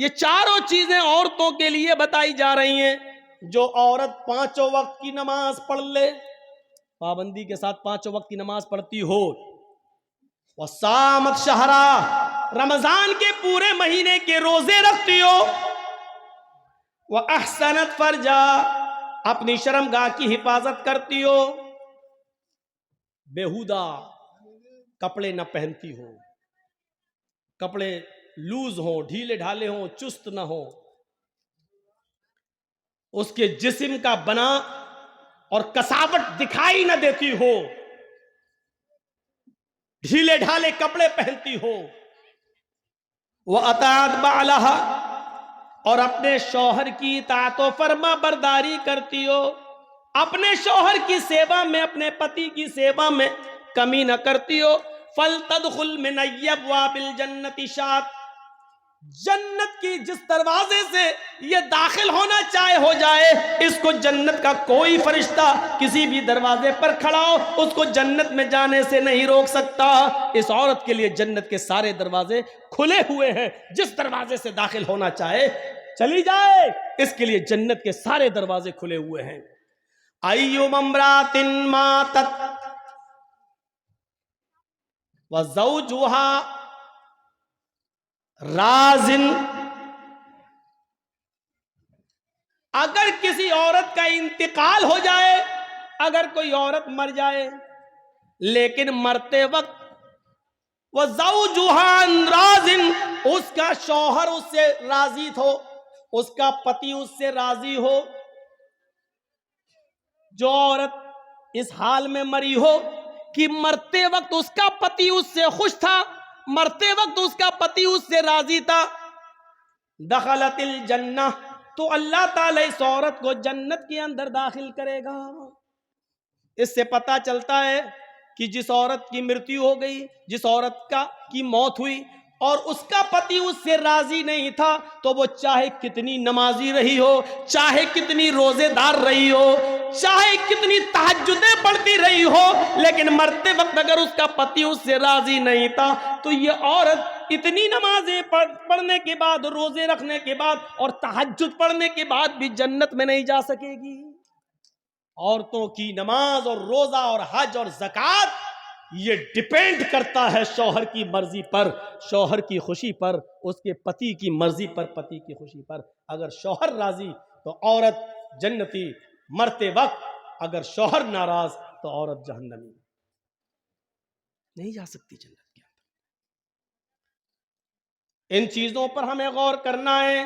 یہ چاروں چیزیں عورتوں کے لیے بتائی جا رہی ہیں. جو عورت 5 وقت کی نماز پڑھ لے, پابندی کے ساتھ 5 وقت کی نماز پڑھتی ہو, وصامت شہرا, رمضان کے پورے مہینے کے روزے رکھتی ہو, واحسنت فرجا, اپنی شرمگاہ کی حفاظت کرتی ہو, بےہودہ کپڑے نہ پہنتی ہو, کپڑے لوز ہوں, ڈھیلے ڈھالے ہوں, چست نہ ہو, اس کے جسم کا بنا اور کساوٹ دکھائی نہ دیتی ہو, ڈھیلے ڈھالے کپڑے پہنتی ہو, وَأَطَاعَتْ بَعْلَهَا, اور اپنے شوہر کی اطاعت و فرما برداری کرتی ہو, اپنے شوہر کی سیوا میں, اپنے پتی کی سیوا میں کمی نہ کرتی ہو. فَلْتَدْخُلْ مِنْ أَيِّ الْجَنَّةِ شَاءَتْ, جنت کی جس دروازے سے یہ داخل ہونا چاہے ہو جائے, اس کو جنت کا کوئی فرشتہ کسی بھی دروازے پر کھڑا ہو اس کو جنت میں جانے سے نہیں روک سکتا. اس عورت کے لیے جنت کے سارے دروازے کھلے ہوئے ہیں, جس دروازے سے داخل ہونا چاہے چلی جائے, اس کے لیے جنت کے سارے دروازے کھلے ہوئے ہیں. ایّم امرأۃ ماتت وزوجها رازن, اگر کسی عورت کا انتقال ہو جائے, اگر کوئی عورت مر جائے لیکن مرتے وقت وزوجها رازن, اس کا شوہر اس سے راضی ہو, اس کا پتی اس سے راضی ہو, جو عورت اس حال میں مری ہو کہ مرتے وقت اس کا پتی اس سے خوش تھا, مرتے وقت اس کا پتی اس سے راضی تھا, دخلت الجنہ, تو اللہ تعالی اس عورت کو جنت کے اندر داخل کرے گا. اس سے پتہ چلتا ہے کہ جس عورت کی مرتیو ہو گئی, جس عورت کی موت ہوئی اور اس کا پتی اس سے راضی نہیں تھا, تو وہ چاہے کتنی نمازی رہی ہو, چاہے کتنی روزے دار رہی ہو, چاہے کتنی تہجدیں پڑھتی رہی ہو, لیکن مرتے وقت اگر اس کا پتی اس سے راضی نہیں تھا تو یہ عورت اتنی نمازیں پڑھنے کے بعد, روزے رکھنے کے بعد اور تہجد پڑھنے کے بعد بھی جنت میں نہیں جا سکے گی. عورتوں کی نماز اور روزہ اور حج اور زکوٰۃ یہ ڈیپینڈ کرتا ہے شوہر کی مرضی پر, شوہر کی خوشی پر, اس کے پتی کی مرضی پر, پتی کی خوشی پر. اگر شوہر راضی تو عورت جنتی, مرتے وقت اگر شوہر ناراض تو عورت جہنمی, نہیں جا سکتی جنت کے اندر. ان چیزوں پر ہمیں غور کرنا ہے.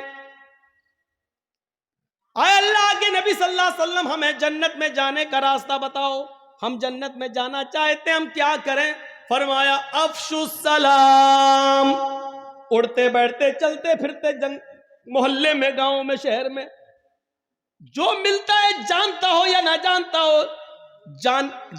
اے اللہ کے نبی صلی اللہ علیہ وسلم, ہمیں جنت میں جانے کا راستہ بتاؤ, ہم جنت میں جانا چاہتے ہیں, ہم کیا کریں؟ فرمایا افشوا السلام, اڑتے بیٹھتے چلتے پھرتے محلے میں, گاؤں میں, شہر میں جو ملتا ہے, جانتا ہو یا نہ جانتا ہو,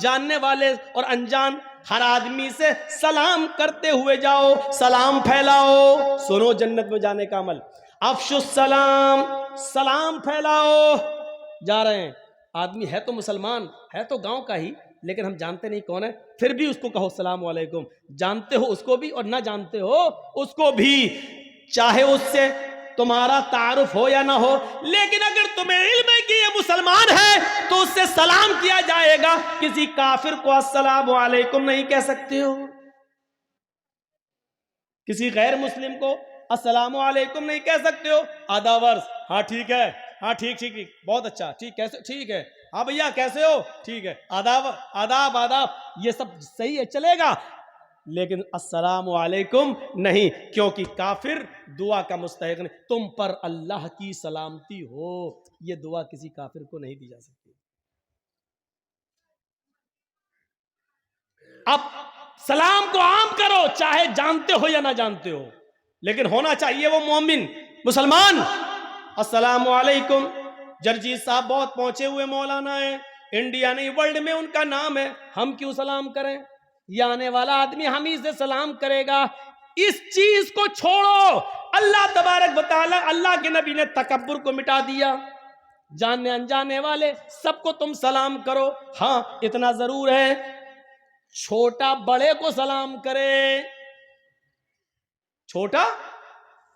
جاننے والے اور انجان ہر آدمی سے سلام کرتے ہوئے جاؤ, سلام پھیلاؤ. سنو جنت میں جانے کا عمل, افشوا السلام, سلام پھیلاؤ. جا رہے ہیں, آدمی ہے تو مسلمان, ہے تو گاؤں کا ہی, لیکن ہم جانتے نہیں کون ہے, پھر بھی اس کو کہو السلام علیکم. جانتے ہو اس کو بھی اور نہ جانتے ہو اس کو بھی, چاہے اس سے تمہارا تعارف ہو یا نہ ہو, لیکن اگر تمہیں علم ہے کہ یہ مسلمان ہے تو اس سے سلام کیا جائے گا. کسی کافر کو السلام علیکم نہیں کہہ سکتے ہو, کسی غیر مسلم کو السلام علیکم نہیں کہہ سکتے ہو. آدھا ورس, ہاں ٹھیک ہے, ہاں ٹھیک ٹھیک ٹھیک, بہت اچھا, ٹھیک, کیسے, ٹھیک ہے, ہاں بھیا کیسے ہو, ٹھیک ہے, آداب آداب آداب, یہ سب صحیح ہے, چلے گا, لیکن السلام علیکم نہیں, کیونکہ کافر دعا کا مستحق نہیں. تم پر اللہ کی سلامتی ہو, یہ دعا کسی کافر کو نہیں دی جا سکتی. اب سلام کو عام کرو, چاہے جانتے ہو یا نہ جانتے ہو, لیکن ہونا چاہیے وہ مومن مسلمان. السلام علیکم. جرجیت صاحب بہت پہنچے ہوئے مولانا ہیں, انڈیا نہیں ورلڈ میں ان کا نام ہے, ہم کیوں سلام کریں؟ یہ آنے والا آدمی ہم ہی سے سلام کرے گا. اس چیز کو چھوڑو. اللہ تبارک و تعالی, اللہ کے نبی نے تکبر کو مٹا دیا. جاننے انجانے والے سب کو تم سلام کرو, ہاں اتنا ضرور ہے چھوٹا بڑے کو سلام کرے, چھوٹا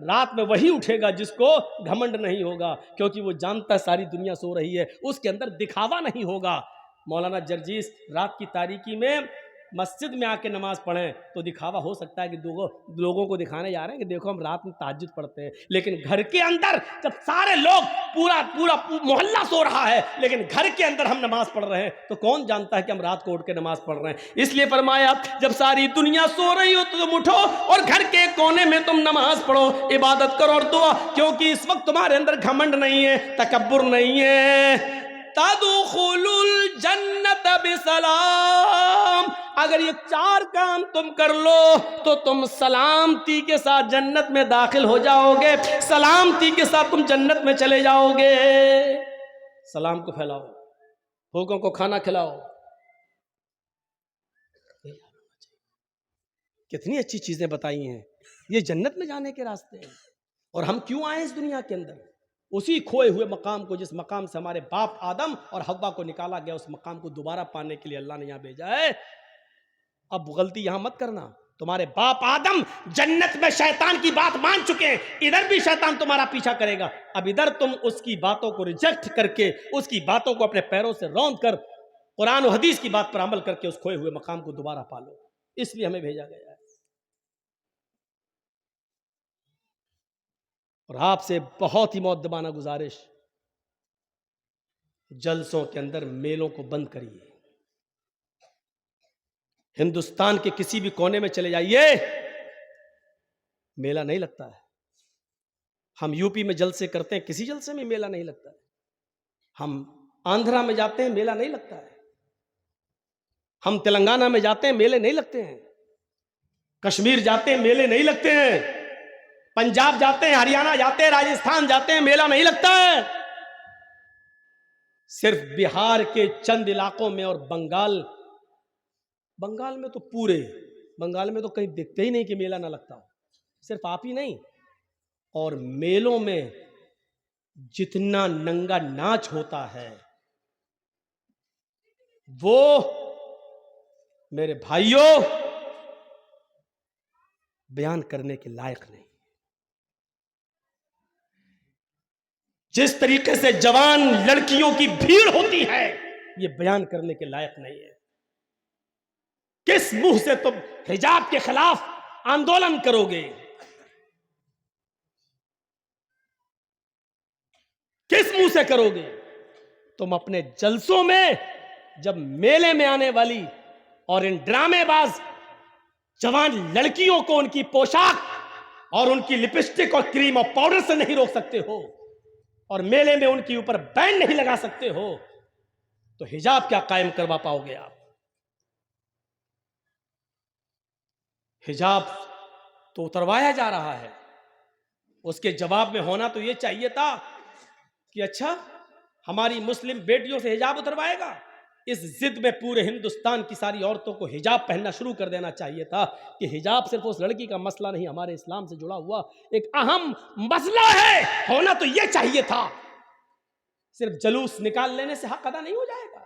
رات میں وہی اٹھے گا جس کو گھمنڈ نہیں ہوگا، کیونکہ وہ جانتا ہے ساری دنیا سو رہی ہے، اس کے اندر دکھاوا نہیں ہوگا۔ مولانا جرجیس رات کی تاریکی میں مسجد میں آ کے نماز پڑھیں تو دکھاوا ہو سکتا ہے کہ لوگوں کو دکھانے جا رہے ہیں کہ دیکھو ہم رات میں تہجد پڑھتے ہیں، لیکن گھر کے اندر جب سارے لوگ پورا محلہ سو رہا ہے لیکن گھر کے اندر ہم نماز پڑھ رہے ہیں تو کون جانتا ہے کہ ہم رات کو اٹھ کے نماز پڑھ رہے ہیں؟ اس لیے فرمایا جب ساری دنیا سو رہی ہو تو تم اٹھو اور گھر کے کونے میں تم نماز پڑھو، عبادت کرو اور دعا، کیونکہ اس وقت تمہارے اندر گھمنڈ نہیں ہے، تکبر نہیں ہے۔ تدخل الجنت بسلام، اگر یہ 4 کام تم کر لو تو تم سلامتی کے ساتھ جنت میں داخل ہو جاؤ گے، سلامتی کے ساتھ تم جنت میں چلے جاؤ گے۔ سلام کو پھیلاؤ، بھوکوں کو کھانا کھلاؤ، کتنی اچھی چیزیں بتائی ہیں، یہ جنت میں جانے کے راستے ہیں۔ اور ہم کیوں آئے اس دنیا کے اندر؟ اسی کھوئے ہوئے مقام کو، جس مقام سے ہمارے باپ آدم اور حوا کو نکالا گیا، اس مقام کو دوبارہ پانے کے لیے اللہ نے یہاں بھیجا ہے۔ اب غلطی یہاں مت کرنا، تمہارے باپ آدم جنت میں شیطان کی بات مان چکے ہیں، ادھر بھی شیطان تمہارا پیچھا کرے گا، اب ادھر تم اس کی باتوں کو ریجیکٹ کر کے، اس کی باتوں کو اپنے پیروں سے روند کر قرآن و حدیث کی بات پر عمل کر کے اس کھوئے ہوئے مقام کو دوبارہ پالو، اس لیے ہمیں بھیجا گیا ہے۔ اور آپ سے بہت ہی مؤدبانہ گزارش، جلسوں کے اندر میلوں کو بند کریے۔ ہندوستان کے کسی بھی کونے میں چلے جائیے، میلہ نہیں لگتا ہے۔ ہم یو پی میں جلسے کرتے ہیں، کسی جلسے میں میلہ نہیں لگتا ہے۔ ہم آندھرا میں جاتے ہیں، میلہ نہیں لگتا ہے۔ ہم تلنگانہ میں جاتے ہیں، میلے نہیں لگتے ہیں۔ کشمیر جاتے ہیں، میلے نہیں لگتے ہیں۔ پنجاب جاتے ہیں، ہریانہ جاتے ہیں، راجستھان جاتے ہیں، میلہ نہیں لگتا ہے۔ صرف بہار کے چند علاقوں میں اور بنگال میں تو بنگال میں تو کہیں دیکھتے ہی نہیں کہ میلہ نہ لگتا ہو۔ صرف آپ ہی نہیں، اور میلوں میں جتنا ننگا ناچ ہوتا ہے وہ میرے بھائیوں بیان کرنے کے لائق نہیں۔ جس طریقے سے جوان لڑکیوں کی بھیڑ ہوتی ہے یہ بیان کرنے کے لائق نہیں ہے۔ کس منہ سے تم حجاب کے خلاف آندولن کرو گے؟ کس منہ سے کرو گے؟ تم اپنے جلسوں میں جب میلے میں آنے والی اور ان ڈرامے باز جوان لڑکیوں کو ان کی پوشاک اور ان کی لپسٹک اور کریم اور پاؤڈر سے نہیں روک سکتے ہو اور میلے میں ان کے اوپر بین نہیں لگا سکتے ہو تو حجاب کیا قائم کروا پاؤ گے آپ؟ حجاب تو اتروایا جا رہا ہے، اس کے جواب میں ہونا تو یہ چاہیے تھا کہ اچھا ہماری مسلم بیٹیوں سے حجاب اتروائے گا۔ اس ضد میں پورے ہندوستان کی ساری عورتوں کو حجاب پہننا شروع کر دینا چاہیے تھا کہ حجاب صرف اس لڑکی کا مسئلہ نہیں، ہمارے اسلام سے جڑا ہوا ایک اہم مسئلہ ہے۔ ہونا تو یہ چاہیے تھا۔ صرف جلوس نکال لینے سے حق ادا نہیں ہو جائے گا،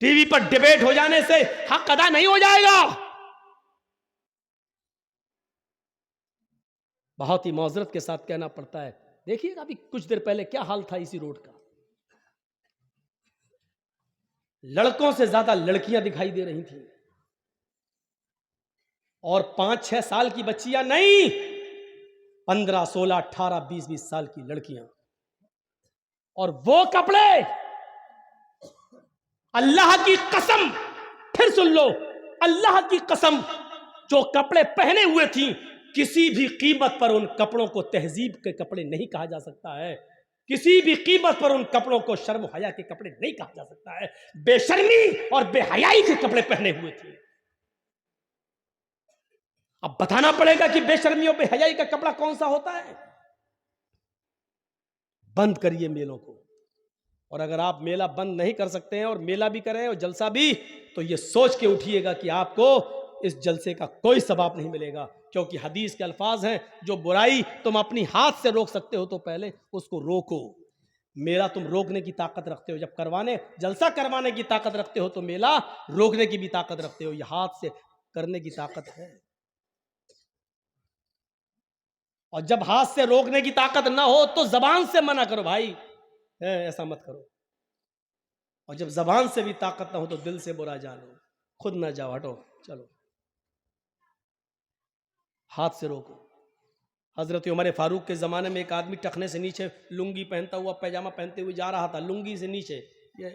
ٹی وی پر ڈیبیٹ ہو جانے سے حق ادا نہیں ہو جائے گا۔ بہت ہی معذرت کے ساتھ کہنا پڑتا ہے، دیکھیے ابھی کچھ دیر پہلے کیا حال تھا اسی روڈ کا، لڑکوں سے زیادہ لڑکیاں دکھائی دے رہی تھیں، اور 5-6 سال کی بچیاں نہیں، 15, 16, 18, 20 سال کی لڑکیاں، اور وہ کپڑے، اللہ کی قسم، پھر سن لو، اللہ کی قسم، جو کپڑے پہنے ہوئے تھیں کسی بھی قیمت پر ان کپڑوں کو تہذیب کے کپڑے نہیں کہا جا سکتا ہے، کسی بھی قیمت پر ان کپڑوں کو شرم و حیا کے کپڑے نہیں کہا جا سکتا ہے، بے شرمی اور بے حیائی کے کپڑے پہنے ہوئے تھے۔ اب بتانا پڑے گا کہ بے شرمی اور بے حیائی کا کپڑا کون سا ہوتا ہے۔ بند کریے میلوں کو، اور اگر آپ میلہ بند نہیں کر سکتے ہیں اور میلہ بھی کریں اور جلسہ بھی، تو یہ سوچ کے اٹھیے گا کہ آپ کو اس جلسے کا کوئی ثواب نہیں ملے گا، کیونکہ حدیث کے الفاظ ہیں جو برائی تم اپنی ہاتھ سے روک سکتے ہو تو پہلے اس کو روکو۔ میلہ تم روکنے کی طاقت رکھتے ہو، جب جلسہ کروانے کی طاقت رکھتے ہو تو میلہ روکنے کی بھی طاقت رکھتے ہو، یہ ہاتھ سے کرنے کی طاقت ہے۔ اور جب ہاتھ سے روکنے کی طاقت نہ ہو تو زبان سے منع کرو، بھائی ایسا مت کرو، اور جب زبان سے بھی طاقت نہ ہو تو دل سے برا جانو، خود نہ جاؤ، ہٹو، چلو، ہاتھ سے روکو۔ حضرت عمر فاروق کے زمانے میں ایک آدمی ٹخنے سے نیچے لنگی پہنتا ہوا، پیجامہ پہنتے ہوئے جا رہا تھا، لنگی سے نیچے،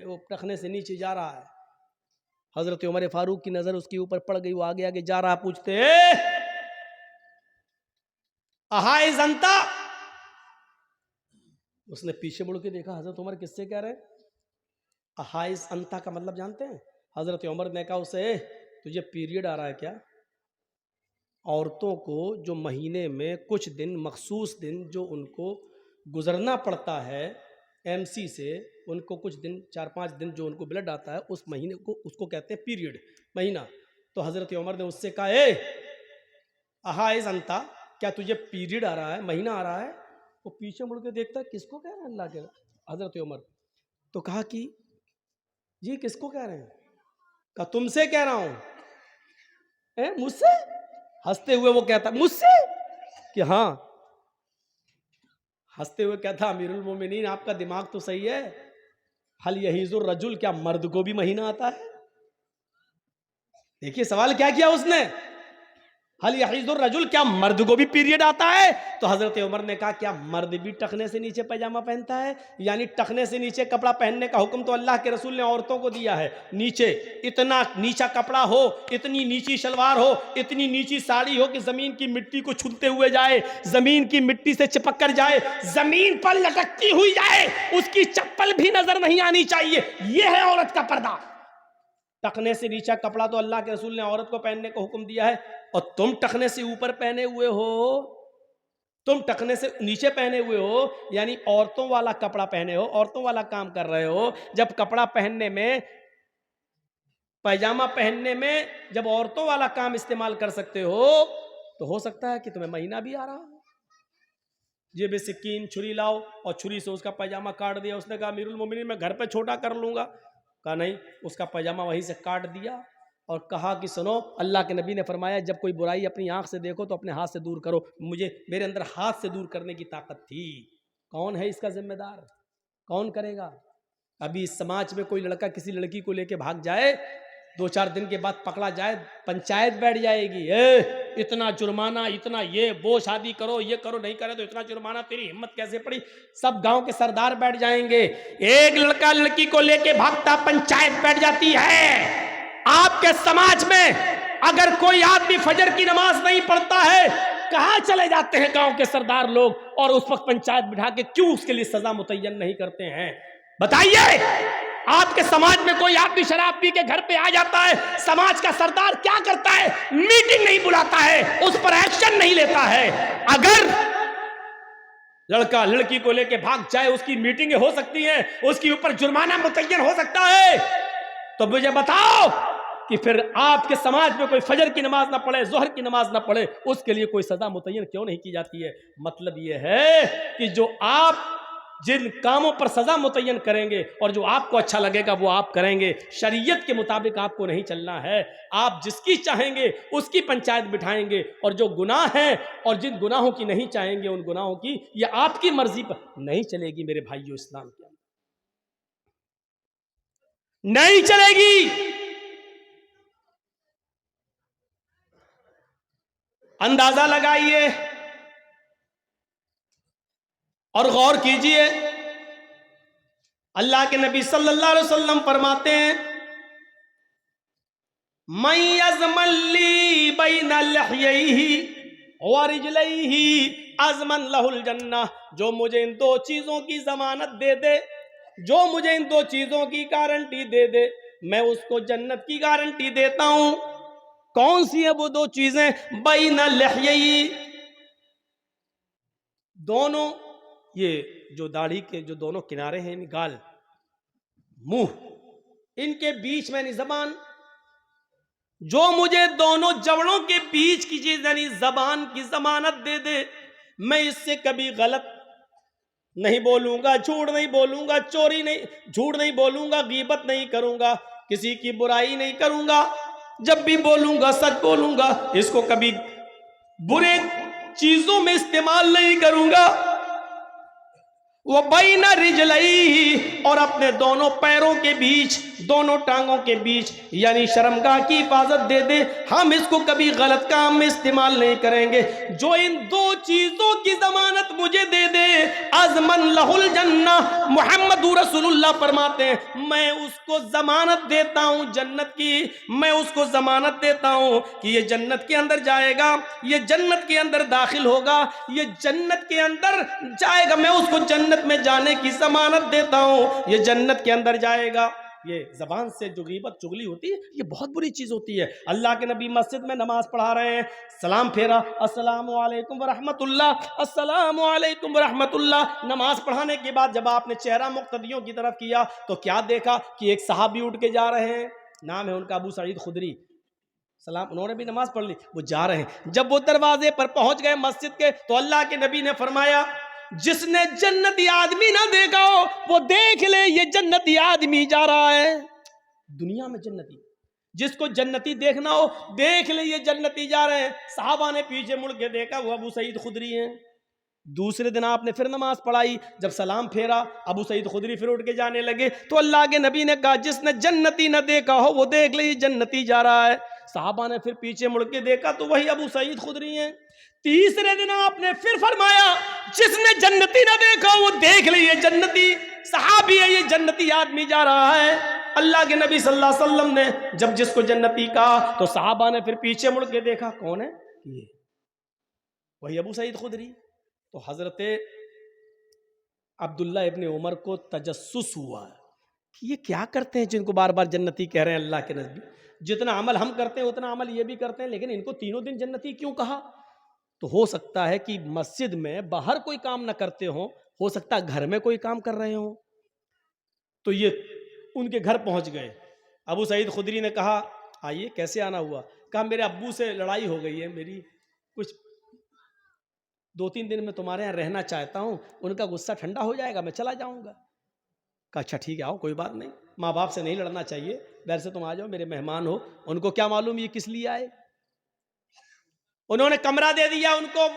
وہ ٹخنے سے نیچے جا رہا ہے۔ حضرت عمر فاروق کی نظر اس کے اوپر پڑ گئی، وہ آگے آگے جا رہا، پوچھتے احائز انتا؟ اس نے پیچھے مڑ کے دیکھا، حضرت عمر کس سے کہہ رہے ہیں؟ احائز انتا کا مطلب جانتے ہیں؟ حضرت عمر نے کہا اسے، تجھے پیریڈ آ رہا ہے کیا؟ عورتوں کو جو مہینے میں کچھ دن، مخصوص دن جو ان کو گزرنا پڑتا ہے ایم سی سے، ان کو کچھ دن، 4-5 دن جو ان کو بلڈ آتا ہے، اس مہینے کو، اس کو کہتے ہیں پیریڈ، مہینہ۔ تو حضرت عمر نے اس سے کہا، احائز انتا، کیا تجھے پیریڈ آ رہا ہے، مہینہ آ رہا ہے؟ وہ پیچھے مڑ کے دیکھتا ہے، کس کو کہہ رہے ہیں اللہ کے حضرت عمر؟ تو کہا کہ جی کس کو کہہ رہے ہیں؟ کہا تم سے کہہ رہا ہوں۔ مجھ سے؟ ہنستے ہوئے وہ کہتا مجھ سے؟ کہ ہاں۔ ہنستے ہوئے کہتا امیر المومنین آپ کا دماغ تو صحیح ہے، حل یحیض الرجل، کیا مرد کو بھی مہینہ آتا ہے؟ دیکھیے سوال کیا کیا اس نے، حل یحیض الرجل، کیا مرد کو بھی پیریڈ آتا ہے؟ تو حضرت عمر نے کہا کیا مرد بھی ٹخنے سے نیچے پیجامہ پہنتا ہے؟ یعنی ٹخنے سے نیچے کپڑا پہننے کا حکم تو اللہ کے رسول نے عورتوں کو دیا ہے، نیچے اتنا نیچا کپڑا ہو، اتنی نیچی شلوار ہو، اتنی نیچی ساڑی ہو کہ زمین کی مٹی کو چھلتے ہوئے جائے، زمین کی مٹی سے چپک کر جائے، زمین پر لٹکتی ہوئی جائے، اس کی چپل بھی نظر نہیں آنی چاہیے، یہ ہے عورت کا پردہ۔ ٹخنے سے نیچا کپڑا تو اللہ کے رسول نے عورت کو پہننے کو حکم دیا ہے، اور تم ٹخنے سے اوپر پہنے ہوئے ہو، تم ٹخنے سے نیچے پہنے ہوئے ہو، یعنی عورتوں والا کپڑا پہنے ہو، عورتوں والا کام کر رہے ہو۔ جب کپڑا پہننے میں، پیجامہ پہننے میں جب عورتوں والا کام استعمال کر سکتے ہو تو ہو سکتا ہے کہ تمہیں مہینہ بھی آ رہا ہو۔ جیب سکین، چھری لاؤ، اور چھری سے اس کا پیجامہ کاٹ دیا۔ اس نے کہا امیر المومنین میں گھر پہ چھوٹا کر لوں گا۔ کہا نہیں، اس کا پیجامہ وہیں سے کاٹ دیا اور کہا کہ سنو، اللہ کے نبی نے فرمایا جب کوئی برائی اپنی آنکھ سے دیکھو تو اپنے ہاتھ سے دور کرو، میرے اندر ہاتھ سے دور کرنے کی طاقت تھی۔ کون ہے اس کا ذمہ دار؟ کون کرے گا؟ ابھی اس سماج میں کوئی لڑکا کسی لڑکی کو لے کے بھاگ جائے، 2-4 دن کے بعد پکڑا جائے، پنچایت بیٹھ جائے گی، اتنا جرمانہ، اتنا یہ، وہ شادی کرو، یہ کرو، نہیں کرے تو اتنا جرمانہ، تیری ہمت کیسے پڑی؟ سب گاؤں کے سردار بیٹھ جائیں گے۔ ایک لڑکا لڑکی کو لے کے بھاگتا، پنچایت بیٹھ جاتی ہے۔ آپ کے سماج میں اگر کوئی آدمی فجر کی نماز نہیں پڑھتا ہے، کہاں چلے جاتے ہیں گاؤں کے سردار لوگ، اور اس وقت پنچایت بٹھا کے کیوں اس کے لیے سزا متعین نہیں کرتے ہیں؟ بتائیے، آپ کے سماج میں کوئی آدمی شراب پی کے گھر پہ آ جاتا ہے، سماج کا سردار کیا کرتا ہے؟ میٹنگ نہیں بلاتا ہے، اس پر ایکشن نہیں لیتا ہے۔ اگر لڑکا لڑکی کو لے کے بھاگ جائے، اس کی میٹنگیں ہو سکتی ہیں، اس کے اوپر جرمانہ متعین ہو سکتا ہے، تو مجھے بتاؤ کہ پھر آپ کے سماج میں کوئی فجر کی نماز نہ پڑھے، ظہر کی نماز نہ پڑھے، اس کے لیے کوئی سزا متعین کیوں نہیں کی جاتی ہے؟ مطلب یہ ہے کہ جو آپ جن کاموں پر سزا متعین کریں گے اور جو آپ کو اچھا لگے گا وہ آپ کریں گے، شریعت کے مطابق آپ کو نہیں چلنا ہے۔ آپ جس کی چاہیں گے اس کی پنچایت بٹھائیں گے، اور جو گناہ ہیں اور جن گناہوں کی نہیں چاہیں گے ان گناہوں کی یہ آپ کی مرضی پر نہیں چلے گی۔ میرے بھائیو اسلام کے نہیں چلے گی۔ اندازہ لگائیے اور غور کیجئے، اللہ کے نبی صلی اللہ علیہ وسلم فرماتے ہیں مَن یضمن لی بین لحییہ ورجلیہ اضمن لہ الجنہ، جو مجھے ان 2 چیزوں کی ضمانت دے دے، جو مجھے ان 2 چیزوں کی گارنٹی دے دے، میں اس کو جنت کی گارنٹی دیتا ہوں۔ کون سی ہیں وہ 2 چیزیں؟ بین لحییہ، دونوں یہ جو داڑھی کے جو دونوں کنارے ہیں، گال، منہ، ان کے بیچ میں زبان، جو مجھے دونوں جوڑوں کے بیچ کی چیز یعنی زبان کی ضمانت دے دے، میں اس سے کبھی غلط نہیں بولوں گا، جھوٹ نہیں بولوں گا، چوری نہیں، جھوٹ نہیں بولوں گا، غیبت نہیں کروں گا، کسی کی برائی نہیں کروں گا، جب بھی بولوں گا سچ بولوں گا، اس کو کبھی برے چیزوں میں استعمال نہیں کروں گا. وہ بین رجلئی، اور اپنے دونوں پیروں کے بیچ، دونوں ٹانگوں کے بیچ، یعنی شرمگاہ کی حفاظت دے دے. ہم اس کو کبھی غلط کام میں استعمال نہیں کریں گے. جو ان دو چیزوں کی ضمانت مجھے دے دے، ازمن لہ الجنہ، محمد رسول اللہ فرماتے ہیں میں اس کو ضمانت دیتا ہوں جنت کی. میں اس کو ضمانت دیتا ہوں کہ یہ جنت کے اندر جائے گا، یہ جنت کے اندر داخل ہوگا، یہ جنت کے اندر جائے گا. میں اس کو جنت میں جانے کی ضمانت دیتا ہوں، یہ جنت کے اندر جائے گا. یہ زبان سے جو غیبت چغلی ہوتی ہے یہ بہت بری چیز ہوتی ہے. اللہ کے نبی مسجد میں نماز پڑھا رہے ہیں، سلام پھیرا، السلام علیکم ورحمت اللہ، السلام علیکم ورحمت اللہ. نماز پڑھانے کے بعد جب آپ نے چہرہ مقتدیوں کی طرف کیا تو کیا دیکھا کہ ایک صحابی اٹھ کے جا رہے ہیں، نام ہے ان کا ابو سعید خدری. سلام، انہوں نے بھی نماز پڑھ لی، وہ جا رہے ہیں. جب وہ دروازے پر پہنچ گئے مسجد کے تو اللہ کے نبی نے فرمایا جس نے جنتی آدمی نہ دیکھا ہو وہ دیکھ لے، یہ جنتی آدمی جا رہا ہے. دنیا میں جنتی، جس کو جنتی دیکھنا ہو دیکھ لے، یہ جنتی جا رہے ہیں. صحابہ نے پیچھے مڑ کے دیکھا، وہ ابو سعید خدری ہیں. دوسرے دن آپ نے پھر نماز پڑھائی، جب سلام پھیرا ابو سعید خدری پھر اٹھ کے جانے لگے تو اللہ کے نبی نے کہا جس نے جنتی نہ دیکھا ہو وہ دیکھ لے، یہ جنتی جا رہا ہے. صحابہ نے پھر پیچھے مڑ کے دیکھا تو وہی ابو سعید خدری ہیں. تیسرے دن آپ نے پھر فرمایا جس نے جنتی نہ دیکھا وہ دیکھ لے، یہ جنتی صحابی ہے، یہ جنتی آدمی جا رہا ہے. اللہ کے نبی صلی اللہ علیہ وسلم نے جب جس کو جنتی کہا تو صحابہ نے پھر پیچھے مڑ کے دیکھا، کون ہے یہ؟ وہی ابو سعید خدری. تو حضرت عبداللہ ابن عمر کو تجسس ہوا کہ یہ کیا کرتے ہیں جن کو بار بار جنتی کہہ رہے ہیں اللہ کے نبی. جتنا عمل ہم کرتے ہیں اتنا عمل یہ بھی کرتے ہیں، لیکن ان کو تینوں دن جنتی کیوں کہا؟ تو ہو سکتا ہے کہ مسجد میں باہر کوئی کام نہ کرتے ہوں، ہو سکتا ہے گھر میں کوئی کام کر رہے ہوں. تو یہ ان کے گھر پہنچ گئے. ابو سعید خدری نے کہا آئیے، کیسے آنا ہوا؟ کہا میرے ابو سے لڑائی ہو گئی ہے میری، کچھ 2-3 دن میں تمہارے یہاں رہنا چاہتا ہوں، ان کا غصہ ٹھنڈا ہو جائے گا میں چلا جاؤں گا. کہا اچھا ٹھیک ہے آؤ، کوئی بات نہیں. ماں باپ سے نہیں لڑنا چاہیے، ویسے تم آ جاؤ، میرے مہمان ہو. ان کو کیا معلوم یہ کس لیے آئے. انہوں نے کمرہ دے دیا ان کو.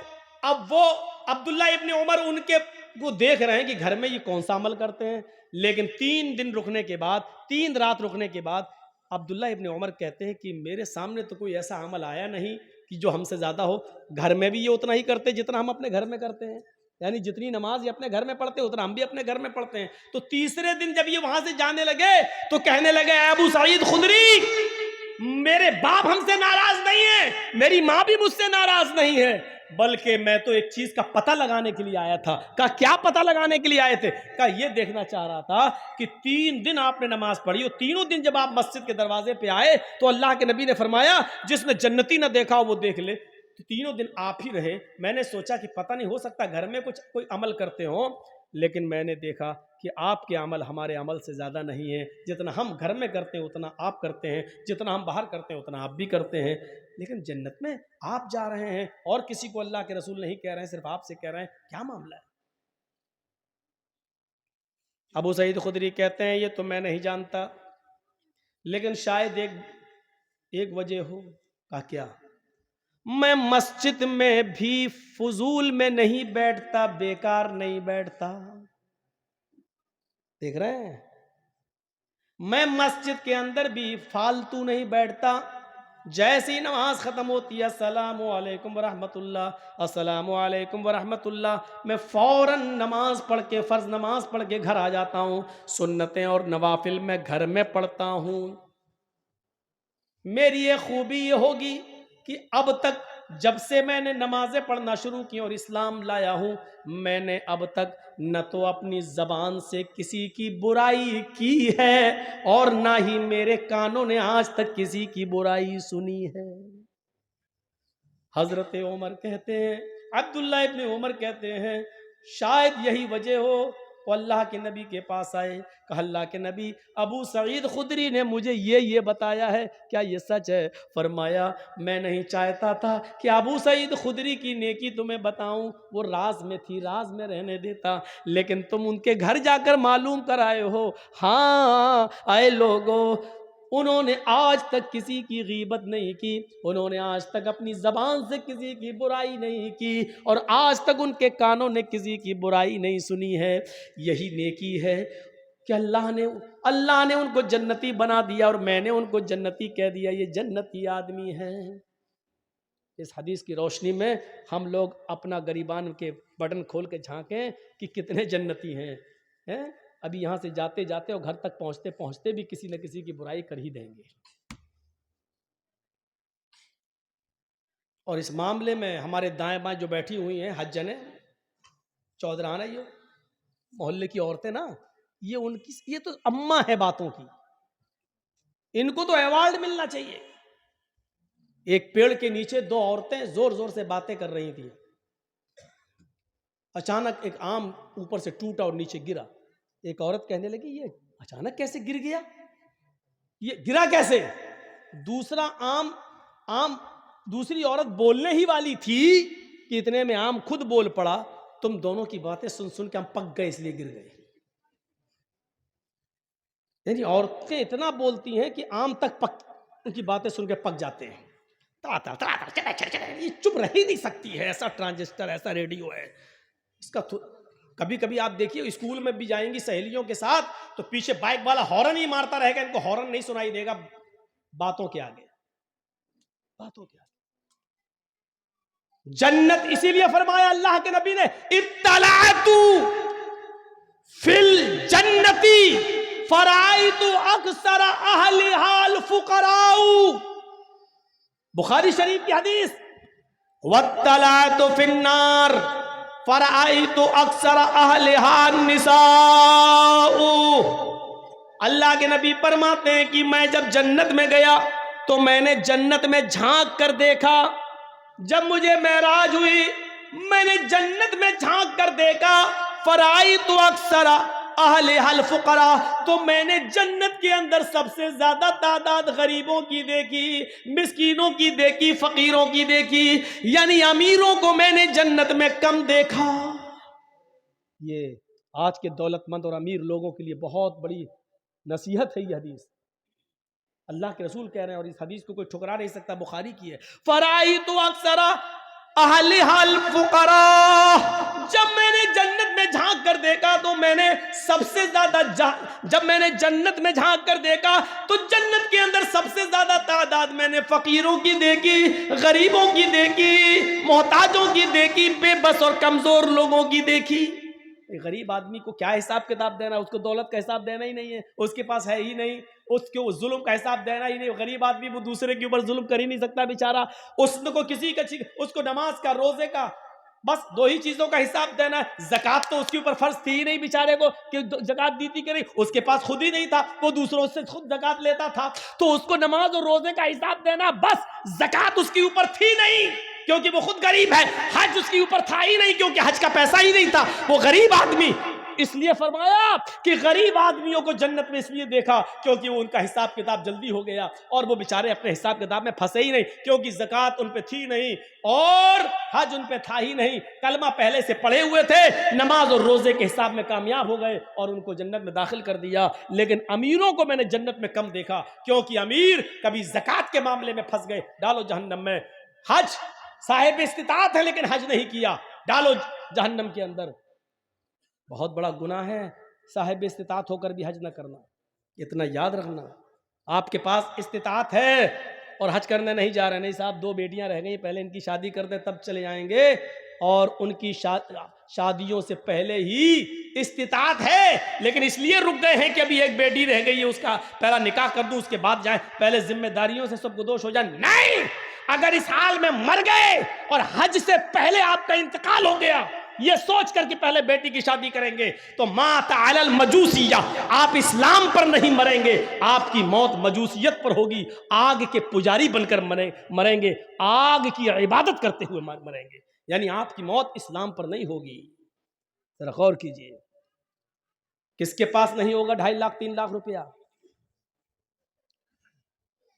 اب وہ عبداللہ ابن عمر ان کے وہ دیکھ رہے ہیں کہ گھر میں یہ کون سا عمل کرتے ہیں. لیکن 3 دن رکنے کے بعد، 3 رات رکنے کے بعد عبداللہ ابن عمر کہتے ہیں کہ میرے سامنے تو کوئی ایسا عمل آیا نہیں کہ جو ہم سے زیادہ ہو. گھر میں بھی یہ اتنا ہی کرتے جتنا ہم اپنے گھر میں کرتے ہیں، یعنی جتنی نماز یہ اپنے گھر میں پڑھتے اتنا ہم بھی اپنے گھر میں پڑھتے ہیں. تو تیسرے دن جب یہ وہاں سے جانے لگے تو کہنے لگے اے ابو سعید خدری، میرے باپ ہم سے ناراض نہیں ہے، میری ماں بھی مجھ سے ناراض نہیں ہے، بلکہ میں تو ایک چیز کا پتہ لگانے کے لیے آیا تھا. کہا کیا پتہ لگانے کے لیے آئے تھے؟ کہا یہ دیکھنا چاہ رہا تھا کہ 3 دن آپ نے نماز پڑھی اور تینوں دن جب آپ مسجد کے دروازے پہ آئے تو اللہ کے نبی نے فرمایا جس نے جنتی نہ دیکھا وہ دیکھ لے. تو تینوں دن آپ ہی رہے. میں نے سوچا کہ پتہ نہیں ہو سکتا گھر میں کوئی عمل کرتے ہوں، لیکن میں نے دیکھا کہ آپ کے عمل ہمارے عمل سے زیادہ نہیں ہیں. جتنا ہم گھر میں کرتے ہیں اتنا آپ کرتے ہیں، جتنا ہم باہر کرتے ہیں اتنا آپ بھی کرتے ہیں. لیکن جنت میں آپ جا رہے ہیں اور کسی کو اللہ کے رسول نہیں کہہ رہے ہیں، صرف آپ سے کہہ رہے ہیں، کیا معاملہ ہے؟ ابو سعید خدری کہتے ہیں یہ تو میں نہیں جانتا، لیکن شاید ایک وجہ ہو. کہا کیا؟ میں مسجد میں بھی فضول میں نہیں بیٹھتا، بیکار نہیں بیٹھتا. دیکھ رہے ہیں، میں مسجد کے اندر بھی فالتو نہیں بیٹھتا. جیسی ہی نماز ختم ہوتی ہے السلام علیکم ورحمت اللہ، السلام علیکم ورحمت اللہ، میں فوراً نماز پڑھ کے، فرض نماز پڑھ کے گھر آ جاتا ہوں. سنتیں اور نوافل میں گھر میں پڑھتا ہوں. میری یہ خوبی یہ ہوگی کہ اب تک جب سے میں نے نمازیں پڑھنا شروع کی اور اسلام لایا ہوں، میں نے اب تک نہ تو اپنی زبان سے کسی کی برائی کی ہے اور نہ ہی میرے کانوں نے آج تک کسی کی برائی سنی ہے. حضرت عمر کہتے ہیں، عبداللہ ابن عمر کہتے ہیں شاید یہی وجہ ہو. وہ اللہ کے نبی کے پاس آئے، کہا اللہ کے نبی ابو سعید خدری نے مجھے یہ بتایا ہے، کیا یہ سچ ہے؟ فرمایا میں نہیں چاہتا تھا کہ ابو سعید خدری کی نیکی تمہیں بتاؤں، وہ راز میں تھی، راز میں رہنے دیتا، لیکن تم ان کے گھر جا کر معلوم کر آئے ہو. ہاں آئے لوگوں، انہوں نے آج تک کسی کی غیبت نہیں کی، انہوں نے آج تک اپنی زبان سے کسی کی برائی نہیں کی، اور آج تک ان کے کانوں نے کسی کی برائی نہیں سنی ہے۔ یہی نیکی ہے کہ اللہ نے ان کو جنتی بنا دیا، اور میں نے ان کو جنتی کہہ دیا، یہ جنتی آدمی ہیں۔ اس حدیث کی روشنی میں ہم لوگ اپنا گریبان کے بٹن کھول کے جھانکیں کہ کتنے جنتی ہیں۔ ابھی یہاں سے جاتے جاتے اور گھر تک پہنچتے پہنچتے بھی کسی نہ کسی کی برائی کر ہی دیں گے۔ اور اس معاملے میں ہمارے دائیں بائیں جو بیٹھی ہوئی ہیں حجنے چودرانہ، یہ محلے کی عورتیں نا، یہ تو اماں ہے باتوں کی، ان کو تو ایوارڈ ملنا چاہیے۔ ایک پیڑ کے نیچے دو عورتیں زور زور سے باتیں کر رہی تھیں، اچانک ایک آم اوپر سے ٹوٹا اور نیچے گرا۔ ایک عورت کہنے لگی یہ اچانک کیسے گر گیا، یہ گرا کیسے؟ دوسری عورت بولنے ہی والی تھی کہ اتنے میں آم خود بول پڑا، تم دونوں کی باتیں سن سن کے ہم پک گئے اس لیے گر گئے۔ یعنی عورتیں اتنا بولتی ہیں کہ آم تک ان کی باتیں سن کے پک جاتے ہیں، یہ چپ رہ ہی نہیں سکتی ہے، ایسا ٹرانزسٹر ایسا ریڈیو ہے اس کا۔ کبھی کبھی آپ دیکھیے اسکول میں بھی جائیں گی سہیلیوں کے ساتھ تو پیچھے بائک والا ہارن ہی مارتا رہے گا، ان کو ہارن نہیں سنائی دے گا باتوں کے آگے۔ جنت اسی لیے فرمایا اللہ کے نبی نے اطلعت فی الجنتی فرأیت اکثر اہلھا الفقراء، بخاری شریف کی حدیث، واطلعت فی النار فرأیت اکثر اہلھا النساء۔ اللہ کے نبی فرماتے ہیں کہ میں جب جنت میں گیا تو میں نے جنت میں جھانک کر دیکھا، جب مجھے معراج ہوئی میں نے جنت میں جھانک کر دیکھا، فرأیت اکثر اہلھا الفقراء، تو میں نے جنت کے اندر سب سے زیادہ تعداد غریبوں کی دیکھی، مسکینوں کی دیکھی، فقیروں کی دیکھی، یعنی امیروں کو میں نے جنت میں کم دیکھا۔ یہ آج کے دولت مند اور امیر لوگوں کے لیے بہت بڑی نصیحت ہے یہ حدیث، اللہ کے رسول کہہ رہے ہیں، اور اس حدیث کو کوئی ٹھکرا نہیں سکتا، بخاری کی ہے۔ فرأیت اکثر اہلھا الفقراء، جب میں نے جنت میں جھانک کر دیکھا تو میں نے سب سے زیادہ جب میں نے جنت میں جھانک کر دیکھا تو جنت کے اندر سب سے زیادہ تعداد میں نے فقیروں کی دیکھی، غریبوں کی دیکھی، محتاجوں کی دیکھی، بے بس اور کمزور لوگوں کی دیکھی۔ غریب آدمی کو کیا حساب کتاب دینا، اس کو دولت کا حساب دینا ہی نہیں ہے، اس کے پاس ہے ہی نہیں، اس کو ظلم کا حساب دینا ہی نہیں۔ غریب آدمی وہ دوسرے کے اوپر ظلم کر ہی نہیں سکتا بیچارہ، اس کو کسی کا، اس کو نماز کا، روزے کا، بس دو ہی چیزوں کا حساب دینا ہے۔ زکوٰۃ تو اس کے اوپر فرض تھی ہی نہیں بیچارے کو کہ زکوٰۃ دیتی کہ نہیں، اس کے پاس خود ہی نہیں تھا، وہ دوسروں سے خود زکوٰۃ لیتا تھا، تو اس کو نماز اور روزے کا حساب دینا، بس زکوٰۃ اس کے اوپر تھی نہیں کیونکہ وہ خود غریب ہے، حج اس کے اوپر تھا ہی نہیں کیونکہ حج کا پیسہ ہی نہیں تھا، وہ غریب آدمی۔ اس لیے فرمایا کہ غریب آدمیوں کو جنت میں اس لیے دیکھا کیونکہ وہ ان کا حساب کتاب جلدی ہو گیا، اور وہ بیچارے اپنے حساب کتاب میں پھنسے ہی نہیں کیونکہ زکوٰۃ ان پہ تھی نہیں اور حج ان پہ تھا ہی نہیں، کلمہ پہلے سے پڑھے ہوئے تھے، نماز اور روزے کے حساب میں کامیاب ہو گئے اور ان کو جنت میں داخل کر دیا۔ لیکن امیروں کو میں نے جنت میں کم دیکھا کیونکہ امیر کبھی زکوٰۃ کے معاملے میں پھنس گئے، ڈالو جہنم میں، حج صاحب استطاعت ہے لیکن حج نہیں کیا، ڈالو جہنم کے اندر۔ بہت بڑا گناہ ہے صاحب استطاعت ہو کر بھی حج نہ کرنا، اتنا یاد رکھنا۔ آپ کے پاس استطاعت ہے اور حج کرنے نہیں جا رہے، نہیں صاحب دو بیٹیاں رہ گئی، پہلے ان کی شادی کر دیں تب چلے جائیں گے، اور ان کی شادیوں سے پہلے ہی استطاعت ہے لیکن اس لیے رک گئے ہیں کہ ابھی ایک بیٹی رہ گئی ہے، اس کا پہلا نکاح کر دوں اس کے بعد جائیں، پہلے ذمہ داریوں سے سب گدوش ہو جائیں۔ نہیں، اگر اس حال میں مر گئے اور حج سے پہلے آپ کا انتقال ہو گیا یہ سوچ کر کہ پہلے بیٹی کی شادی کریں گے تو مات علی المجوسیہ، آپ اسلام پر نہیں مریں گے، آپ کی موت مجوسیت پر ہوگی، آگ کے پجاری بن کر مریں گے، آگ کی عبادت کرتے ہوئے مریں گے، یعنی آپ کی موت اسلام پر نہیں ہوگی۔ ذرا غور کیجئے، کس کے پاس نہیں ہوگا 2.5 لاکھ 3 لاکھ روپیہ،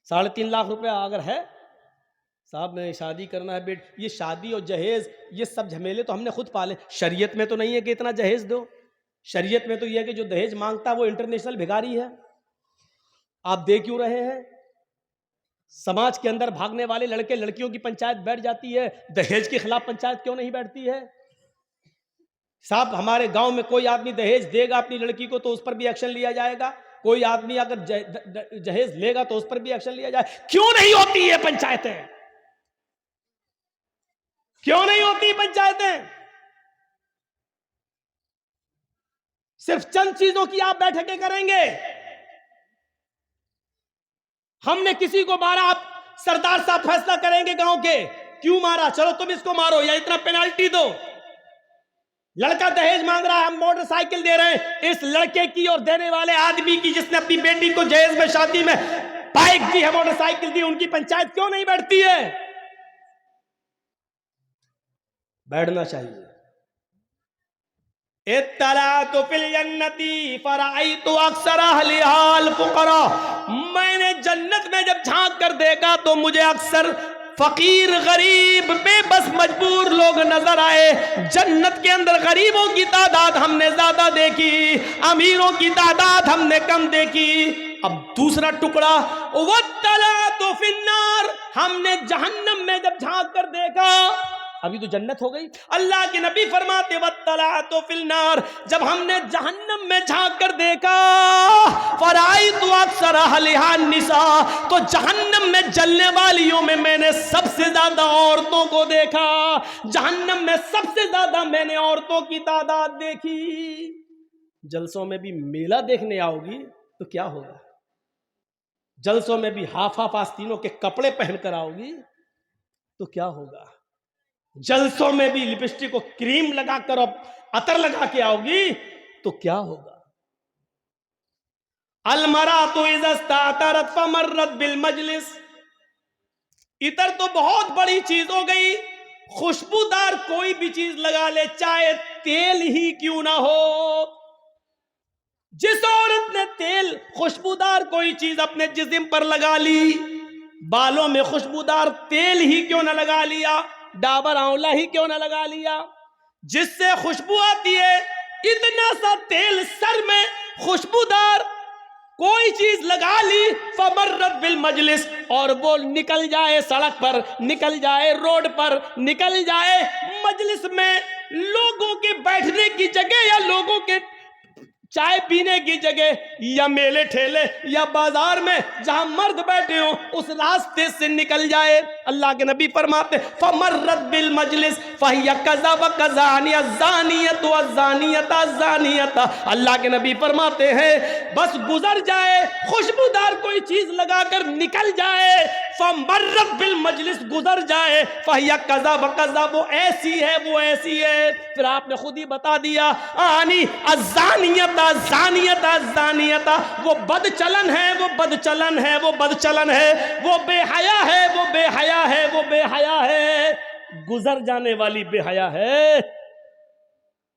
3.5 لاکھ روپیہ اگر ہے، صاحب میں شادی کرنا ہے، یہ شادی اور جہیز یہ سب جھمیلے تو ہم نے خود پالے، شریعت میں تو نہیں ہے کہ اتنا جہیز دو، شریعت میں تو یہ ہے کہ جو دہیج مانگتا ہے وہ انٹرنیشنل بھکاری ہے، آپ دیکھ کیوں رہے ہیں؟ سماج کے اندر بھاگنے والے لڑکے لڑکیوں کی پنچایت بیٹھ جاتی ہے، دہیج کے خلاف پنچایت کیوں نہیں بیٹھتی ہے؟ صاحب ہمارے گاؤں میں کوئی آدمی دہیج دے گا اپنی لڑکی کو تو اس پر بھی ایکشن لیا جائے گا، کوئی آدمی اگر جہیز لے گا تو اس پر بھی ایکشن لیا جائے. کیوں نہیں ہوتی یہ پنچایتیں؟ کیوں نہیں ہوتی پنچایتیں؟ صرف چند چیزوں کی آپ بیٹھکیں کریں گے. ہم نے کسی کو مارا، آپ سردار صاحب فیصلہ کریں گے گاؤں کے، کیوں مارا؟ چلو تم اس کو مارو یا اتنا پینالٹی دو. لڑکا دہیج مانگ رہا ہے، ہم موٹر سائیکل دے رہے ہیں، اس لڑکے کی اور دینے والے آدمی کی جس نے اپنی بیٹی کو جہیز میں شادی میں بائک دی ہے، موٹر سائیکل دی، ان کی پنچایت کیوں نہیں بیٹھتی ہے؟ بیٹھنا چاہیے. اطلعت فی الجنت فرأیت اکثر اہلها الفقراء، میں نے جنت میں جب جھانک کر دیکھا تو مجھے اکثر فقیر، غریب، بے بس، مجبور لوگ نظر آئے. جنت کے اندر غریبوں کی تعداد ہم نے زیادہ دیکھی، امیروں کی تعداد ہم نے کم دیکھی. اب دوسرا ٹکڑا، واطلعت فی النار، ہم نے جہنم میں جب جھانک کر دیکھا. ابھی تو جنت ہو گئی. اللہ کے نبی فرماتے واطلعت فی النار، جب ہم نے جہنم میں جھانک کر دیکھا، فرأیت اکثر اہلها النساء، تو جہنم میں جلنے والیوں میں نے سب سے زیادہ عورتوں کو دیکھا. جہنم میں سب سے زیادہ میں نے عورتوں کی تعداد دیکھی. جلسوں میں بھی میلہ دیکھنے آؤ گی تو کیا ہوگا؟ جلسوں میں بھی ہاف ہاف آستینوں کے کپڑے پہن کر آؤ گی تو کیا ہوگا؟ جلسوں میں بھی لپسٹک کو کریم لگا کر اور عطر لگا کے آؤ گی تو کیا ہوگا؟ المرأۃ اذا استعطرت فمرت بالمجلس، عطر تو بہت بڑی چیز ہو گئی، خوشبودار کوئی بھی چیز لگا لے، چاہے تیل ہی کیوں نہ ہو. جس عورت نے تیل، خوشبودار کوئی چیز اپنے جسم پر لگا لی، بالوں میں خوشبودار تیل ہی کیوں نہ لگا لیا، ڈابر آنولا ہی کیوں نہ لگا لیا جس سے خوشبو آتی ہے، اتنا سا تیل سر میں خوشبودار کوئی چیز لگا لی، فمرت بالمجلس، اور وہ نکل جائے سڑک پر، نکل جائے روڈ پر، نکل جائے مجلس میں، لوگوں کے بیٹھنے کی جگہ یا لوگوں کے چائے پینے کی جگہ یا میلے ٹھیلے یا بازار میں جہاں مرد بیٹھے ہوں اس راستے سے نکل جائے. اللہ کے نبی فرماتے فمرت بالمجلس فہی کذا وکذا الزانیۃ والزانیۃ الزانیۃ. اللہ کے نبی فرماتے ہیں بس گزر جائے، خوشبودار کوئی چیز لگا کر نکل جائے، فمرت بالمجلس، گزر جائے، فہی کذا وکذا، وہ ایسی ہے، وہ ایسی ہے. پھر آپ نے خود ہی بتا دیا آنی الزانیۃ الزانیۃ الزانیۃ، وہ بد چلن ہے، وہ بد چلن ہے، وہ بد چلن ہے، وہ بے حیا ہے، وہ بے حیا ہے، وہ بے حیا ہے. گزر جانے والی بے حیا ہے،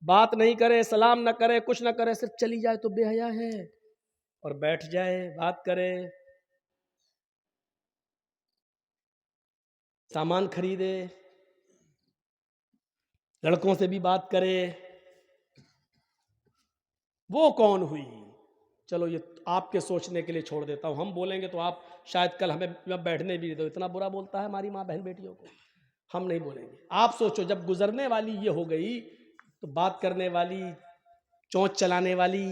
بات نہیں کرے، سلام نہ کرے، کچھ نہ کرے، صرف چلی جائے تو بے حیا ہے، اور بیٹھ جائے بات کرے، سامان خریدے، لڑکوں سے بھی بات کرے. وہ کون ہوئی؟ چلو یہ آپ کے سوچنے کے لیے چھوڑ دیتا ہوں. ہم بولیں گے تو آپ شاید کل ہمیں بیٹھنے بھی دو، اتنا برا بولتا ہے ہماری ماں بہن بیٹیوں کو. ہم نہیں بولیں گے. آپ سوچو جب گزرنے والی یہ ہو گئی تو بات کرنے والی، چونچ چلانے والی،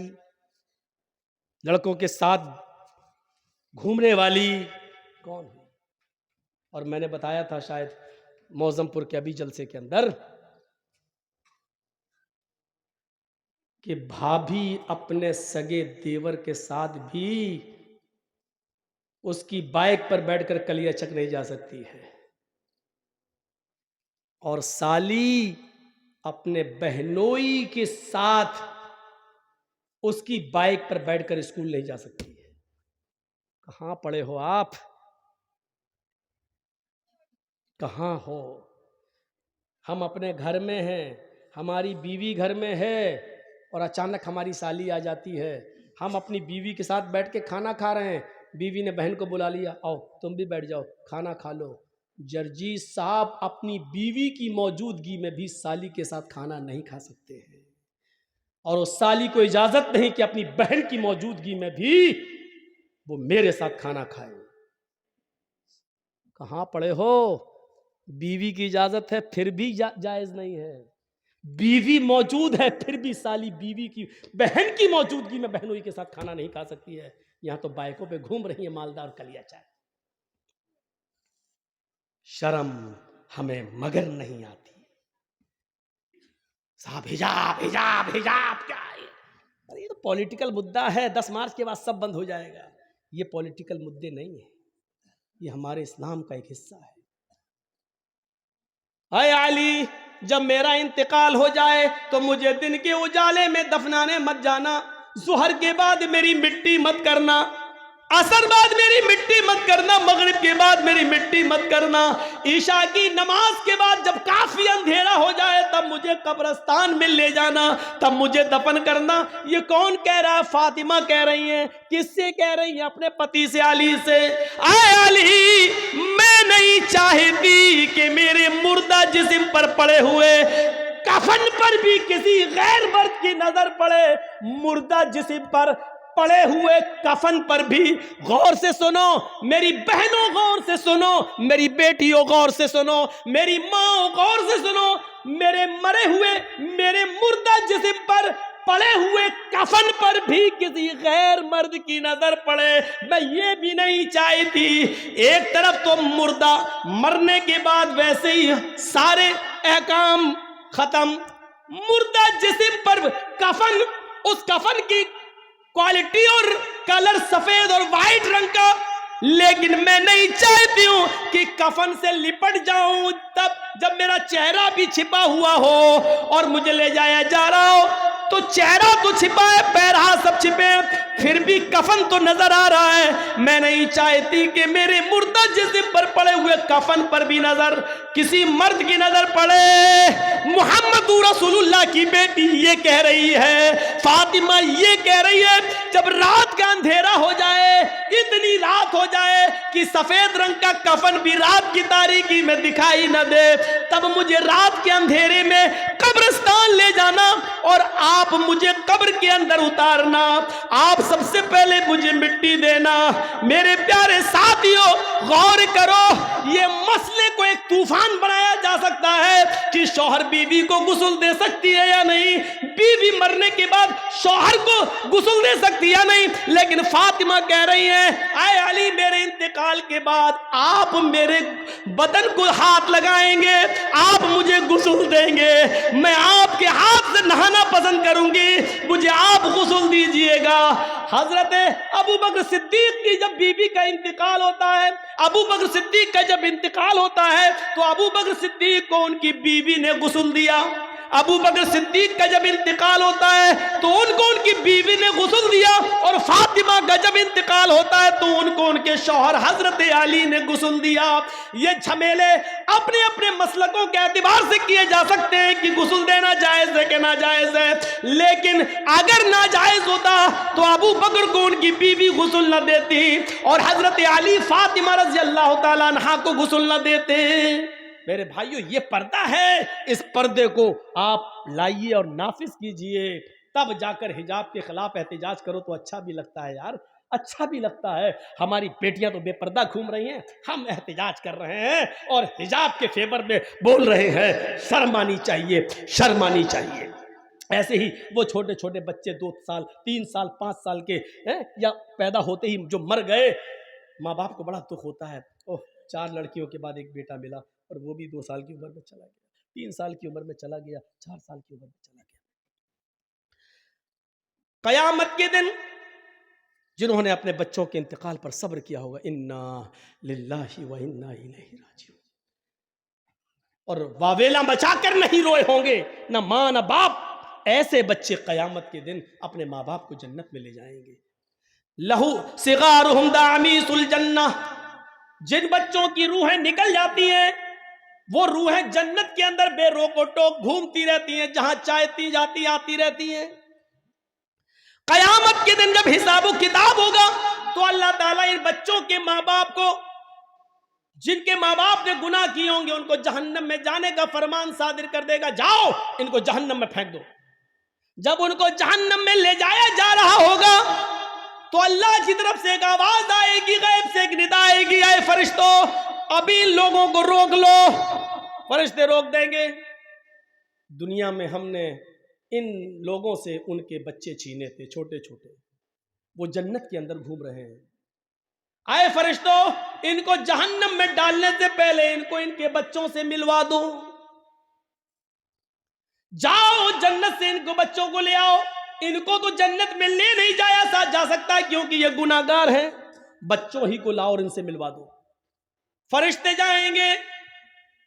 لڑکوں کے ساتھ گھومنے والی کون ہوئی؟ اور میں نے بتایا تھا شاید موزم پور کے ابھی جلسے کے اندر کہ بھابھی اپنے سگے دیور کے ساتھ بھی اس کی بائک پر بیٹھ کر کلیہ چک نہیں جا سکتی ہے، اور سالی اپنے بہنوئی کے ساتھ اس کی بائک پر بیٹھ کر اسکول نہیں جا سکتی ہے. کہاں پڑے ہو آپ؟ کہاں ہو؟ ہم اپنے گھر میں ہیں، ہماری بیوی گھر میں ہے، اور اچانک ہماری سالی آ جاتی ہے. ہم اپنی بیوی کے ساتھ بیٹھ کے کھانا کھا رہے ہیں، بیوی نے بہن کو بلا لیا، آؤ تم بھی بیٹھ جاؤ کھانا کھا لو. جرجیت صاحب اپنی بیوی کی موجودگی میں بھی سالی کے ساتھ کھانا نہیں کھا سکتے ہیں، اور اس سالی کو اجازت نہیں کہ اپنی بہن کی موجودگی میں بھی وہ میرے ساتھ کھانا کھائے. کہاں پڑے ہو؟ بیوی کی اجازت ہے پھر بھی جائز نہیں ہے. بیوی موجود ہے پھر بھی سالی بیوی کی بہن کی موجودگی میں بہنوئی کے ساتھ کھانا نہیں کھا سکتی ہے. یہاں تو بائکوں پہ گھوم رہی ہیں مالدار کلیا چائے. شرم ہمیں مگر نہیں آتی. صاحب حجاب حجاب حجاب کیا ہے؟ یہ تو پولیٹیکل مدعا ہے. 10 مارچ کے بعد سب بند ہو جائے گا. یہ پولیٹیکل مدعے نہیں ہیں, یہ ہمارے اسلام کا ایک حصہ ہے. اے علی, جب میرا انتقال ہو جائے تو مجھے دن کے اجالے میں دفنانے مت جانا. ظہر کے بعد میری مٹی مت کرنا, عصر بعد میری مٹی مت کرنا, مغرب کے بعد میری مٹی مت کرنا. عشاء کی نماز کے بعد جب کافی اندھیرا ہو جائے تب مجھے قبرستان میں لے جانا, تب مجھے دفن کرنا. یہ کون کہہ رہا ہے؟ فاطمہ کہہ رہی ہیں. کس سے کہہ رہی ہیں؟ اپنے پتی سے, علی سے. اے علی, میں نہیں چاہتی کہ میرے مردہ جسم پر پڑے ہوئے کفن پر بھی کسی غیر مرد کی نظر پڑے. مردہ جسم پر پڑے ہوئے کفن پر بھی غور سے سنو میری بہنوں, غور سے سنو میری بیٹیوں, غور سے سنو میری ماں, غور سے سنو, میرے مرے ہوئے میرے مردہ جسم پر پڑے ہوئے کفن پر بھی کسی غیر مرد کی نظر پڑے. میں یہ بھی نہیں چاہتی. ایک طرف تو مردہ مرنے کے بعد ویسے ہی سارے احکام ختم, مردہ جسم پر کفن, اس کفن کی کوالٹی اور کلر سفید اور وائٹ رنگ کا, لیکن میں نہیں چاہتی ہوں کہ کفن سے لپٹ جاؤں تب جب میرا چہرہ بھی چھپا ہوا ہو اور مجھے لے جایا جا رہا ہو تو چہرہ تو چھپا ہے, پیرہا سب چھپے, پھر بھی کفن تو نظر آ رہا ہے. میں نہیں چاہتی کہ میرے مردہ جسم پر پڑے ہوئے کفن پر بھی نظر کسی مرد کی نظر پڑے. محمد رسول اللہ کی بیٹی یہ کہہ رہی ہے, فاطمہ یہ کہہ رہی ہے, جب رات کا اندھیرا ہو جائے, اتنی رات ہو جائے کہ سفید رنگ کا کفن بھی رات کی تاریکی میں دکھائی نہ دے, تب مجھے رات کے اندھیرے میں قبرستان لے جانا اور آپ مجھے قبر کے اندر اتارنا. آپ سب سے پہلے مجھے مٹی دینا. میرے پیارے ساتھیوں, غور کرو, یہ مسئلے کو ایک طوفان بنایا جا سکتا ہے کہ شوہر بیوی کو غسل دے سکتی ہے یا نہیں, بیوی مرنے کے بعد شوہر کو غسل دے سکتی ہے یا نہیں. لیکن فاطمہ کہہ رہی ہیں, اے علی, میرے انتقال کے بعد آپ میرے بدن کو ہاتھ لگائیں گے, آپ مجھے غسل دیں گے, میں آپ کے ہاتھ سے نہانا پسند کروں گی, مجھے آپ غسل دیجئے گا. حضرت ابو بکر صدیق کی جب بیوی کا انتقال ہوتا ہے, ابو بکر صدیق کا جب انتقال ہوتا ہے تو ابو بکر صدیق کو ان کی بیوی نے غسل دیا. ابو بکر صدیق کا جب انتقال ہوتا ہے تو ان کو ان کی بیوی نے غسل دیا, اور فاطمہ کا جب انتقال ہوتا ہے تو ان کو ان کے شوہر حضرت علی نے غسل دیا. یہ جھمیلے اپنے اپنے مسلکوں کے اعتبار سے کیے جا سکتے ہیں کہ غسل دینا جائز ہے کہ ناجائز ہے, لیکن اگر ناجائز ہوتا تو ابو بکر کو ان کی بیوی غسل نہ دیتی اور حضرت علی فاطمہ رضی اللہ تعالیٰ عنہا کو غسل نہ دیتے. میرے بھائیو, یہ پردہ ہے, اس پردے کو آپ لائیے اور نافذ کیجئے, تب جا کر حجاب کے خلاف احتجاج کرو تو اچھا بھی لگتا ہے یار, اچھا بھی لگتا ہے. ہماری بیٹیاں تو بے پردہ گھوم رہی ہیں, ہم احتجاج کر رہے ہیں اور حجاب کے فیور میں بول رہے ہیں. شرم آنی چاہیے, شرم آنی چاہیے. ایسے ہی وہ چھوٹے چھوٹے بچے 2 سال 3 سال 5 سال کے یا پیدا ہوتے ہی جو مر گئے, ماں باپ کو بڑا دکھ ہوتا ہے. 4 لڑکیوں کے بعد ایک بیٹا ملا اور وہ بھی 2 سال کی عمر میں چلا گیا, 3 سال کی عمر میں چلا گیا, 4 سال کی عمر میں چلا گیا. قیامت کے دن جنہوں نے اپنے بچوں کے انتقال پر صبر کیا ہوگا, انا للہ و انا الیہ راجعون, اور واویلا مچا کر نہیں روئے ہوں گے, نہ ماں نہ باپ, ایسے بچے قیامت کے دن اپنے ماں باپ کو جنت میں لے جائیں گے. لہو صغارہم دعامیس الجنہ, جن بچوں کی روحیں نکل جاتی ہیں وہ روحیں جنت کے اندر بے روک و ٹوک گھومتی رہتی ہیں, جہاں چاہتی جاتی آتی رہتی ہیں. قیامت کے دن جب حساب و کتاب ہوگا تو اللہ تعالیٰ ان بچوں کے ماں باپ کو, جن کے ماں باپ نے گناہ کیے ہوں گے, ان کو جہنم میں جانے کا فرمان صادر کر دے گا, جاؤ ان کو جہنم میں پھینک دو. جب ان کو جہنم میں لے جایا جا رہا ہوگا تو اللہ کی طرف سے ایک آواز آئے گی، غیب سے ایک ندا آئے گی، اے فرشتوں ابھی ان لوگوں کو روک لو۔ فرشتے روک دیں گے۔ دنیا میں ہم نے ان لوگوں سے ان کے بچے چھینے تھے، چھوٹے چھوٹے، وہ جنت کے اندر گھوم رہے ہیں۔ اے فرشتوں ان کو جہنم میں ڈالنے سے پہلے ان کو ان کے بچوں سے ملوا دو، جاؤ جنت سے ان کو بچوں کو لے آؤ۔ ان کو تو جنت میں لے نہیں جا سکتا کیونکہ یہ گناہگار ہیں، بچوں ہی کو لاؤ اور ان سے ملوا دو۔ فرشتے جائیں گے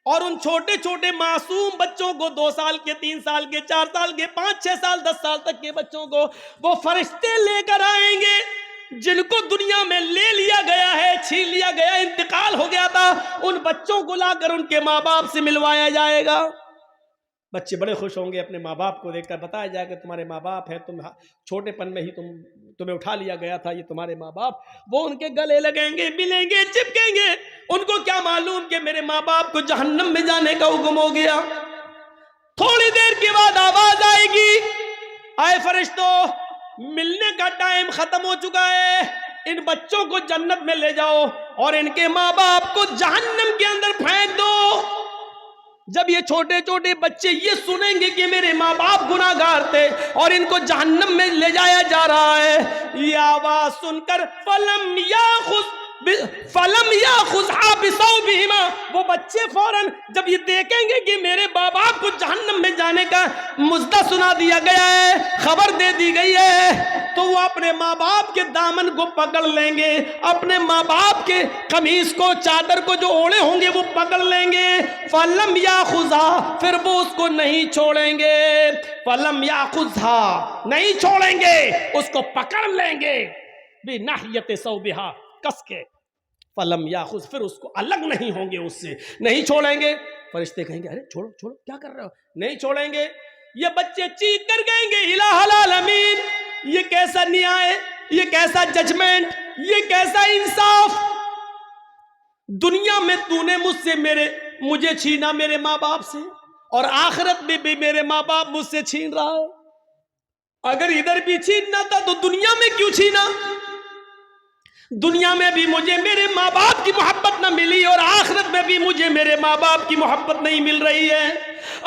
اور ان چھوٹے چھوٹے معصوم بچوں کو، 2 سال کے، 3 سال کے، 4 سال کے، 5 6 سال 10 سال تک کے بچوں کو وہ فرشتے لے کر آئیں گے جن کو دنیا میں لے لیا گیا ہے، چھین لیا گیا، انتقال ہو گیا تھا۔ ان بچوں کو لا کر ان کے ماں باپ سے ملوایا جائے گا۔ بچے بڑے خوش ہوں گے اپنے ماں باپ کو دیکھ کر، بتایا جائے کہ تمہارے ماں باپ ہیں، تم چھوٹے پن میں ہی تمہیں اٹھا لیا گیا تھا، یہ تمہارے ماں باپ۔ وہ ان کے گلے لگیں گے، ملیں گے، چپکیں گے۔ ان کو کیا معلوم کہ میرے ماں باپ کو جہنم میں جانے کا حکم ہو گیا۔ تھوڑی دیر کے بعد آواز آئے گی، اے فرشتوں ملنے کا ٹائم ختم ہو چکا ہے، ان بچوں کو جنت میں لے جاؤ اور ان کے ماں باپ کو جہنم کے اندر پھینک دو۔ جب یہ چھوٹے چھوٹے بچے یہ سنیں گے کہ میرے ماں باپ گناہگار تھے اور ان کو جہنم میں لے جایا جا رہا ہے، یہ آواز سن کر فلم یاخذھا بثوبہما، وہ بچے فوراً جب یہ دیکھیں گے کہ میرے ماں باپ کو جہنم میں جانے کا مژدہ سنا دیا گیا ہے، خبر دے دی گئی ہے، تو وہ اپنے ماں باپ کے دامن کو پکڑ لیں گے، اپنے ماں باپ کے قمیص کو، چادر کو جو اوڑے ہوں گے وہ پکڑ لیں گے۔ فلم یاخذھا، پھر وہ اس کو نہیں چھوڑیں گے، فلم یاخذھا، نہیں چھوڑیں گے، اس کو پکڑ لیں گے، بناحیۃ ثوبہا، کس کے، فلم یاخذ، پھر اس کو الگ نہیں ہوں گے، اس سے نہیں چھوڑیں گے۔ فرشتے کہیں گے ارے چھوڑو چھوڑو، کیا کر رہے ہو؟ نہیں چھوڑیں گے۔ یہ بچے چیخ کر کہیں گے الہ العالمین، یہ کیسا نیائے، یہ کیسا ججمنٹ، یہ کیسا انصاف، دنیا میں تو نے مجھ سے مجھے چھینا میرے ماں باپ سے، اور آخرت میں بھی میرے ماں باپ مجھ سے چھین رہا ہے۔ اگر ادھر بھی چھیننا تھا تو دنیا میں کیوں چھینا؟ دنیا میں بھی مجھے میرے ماں باپ کی محبت نہ ملی اور آخرت میں بھی مجھے میرے ماں باپ کی محبت نہیں مل رہی ہے۔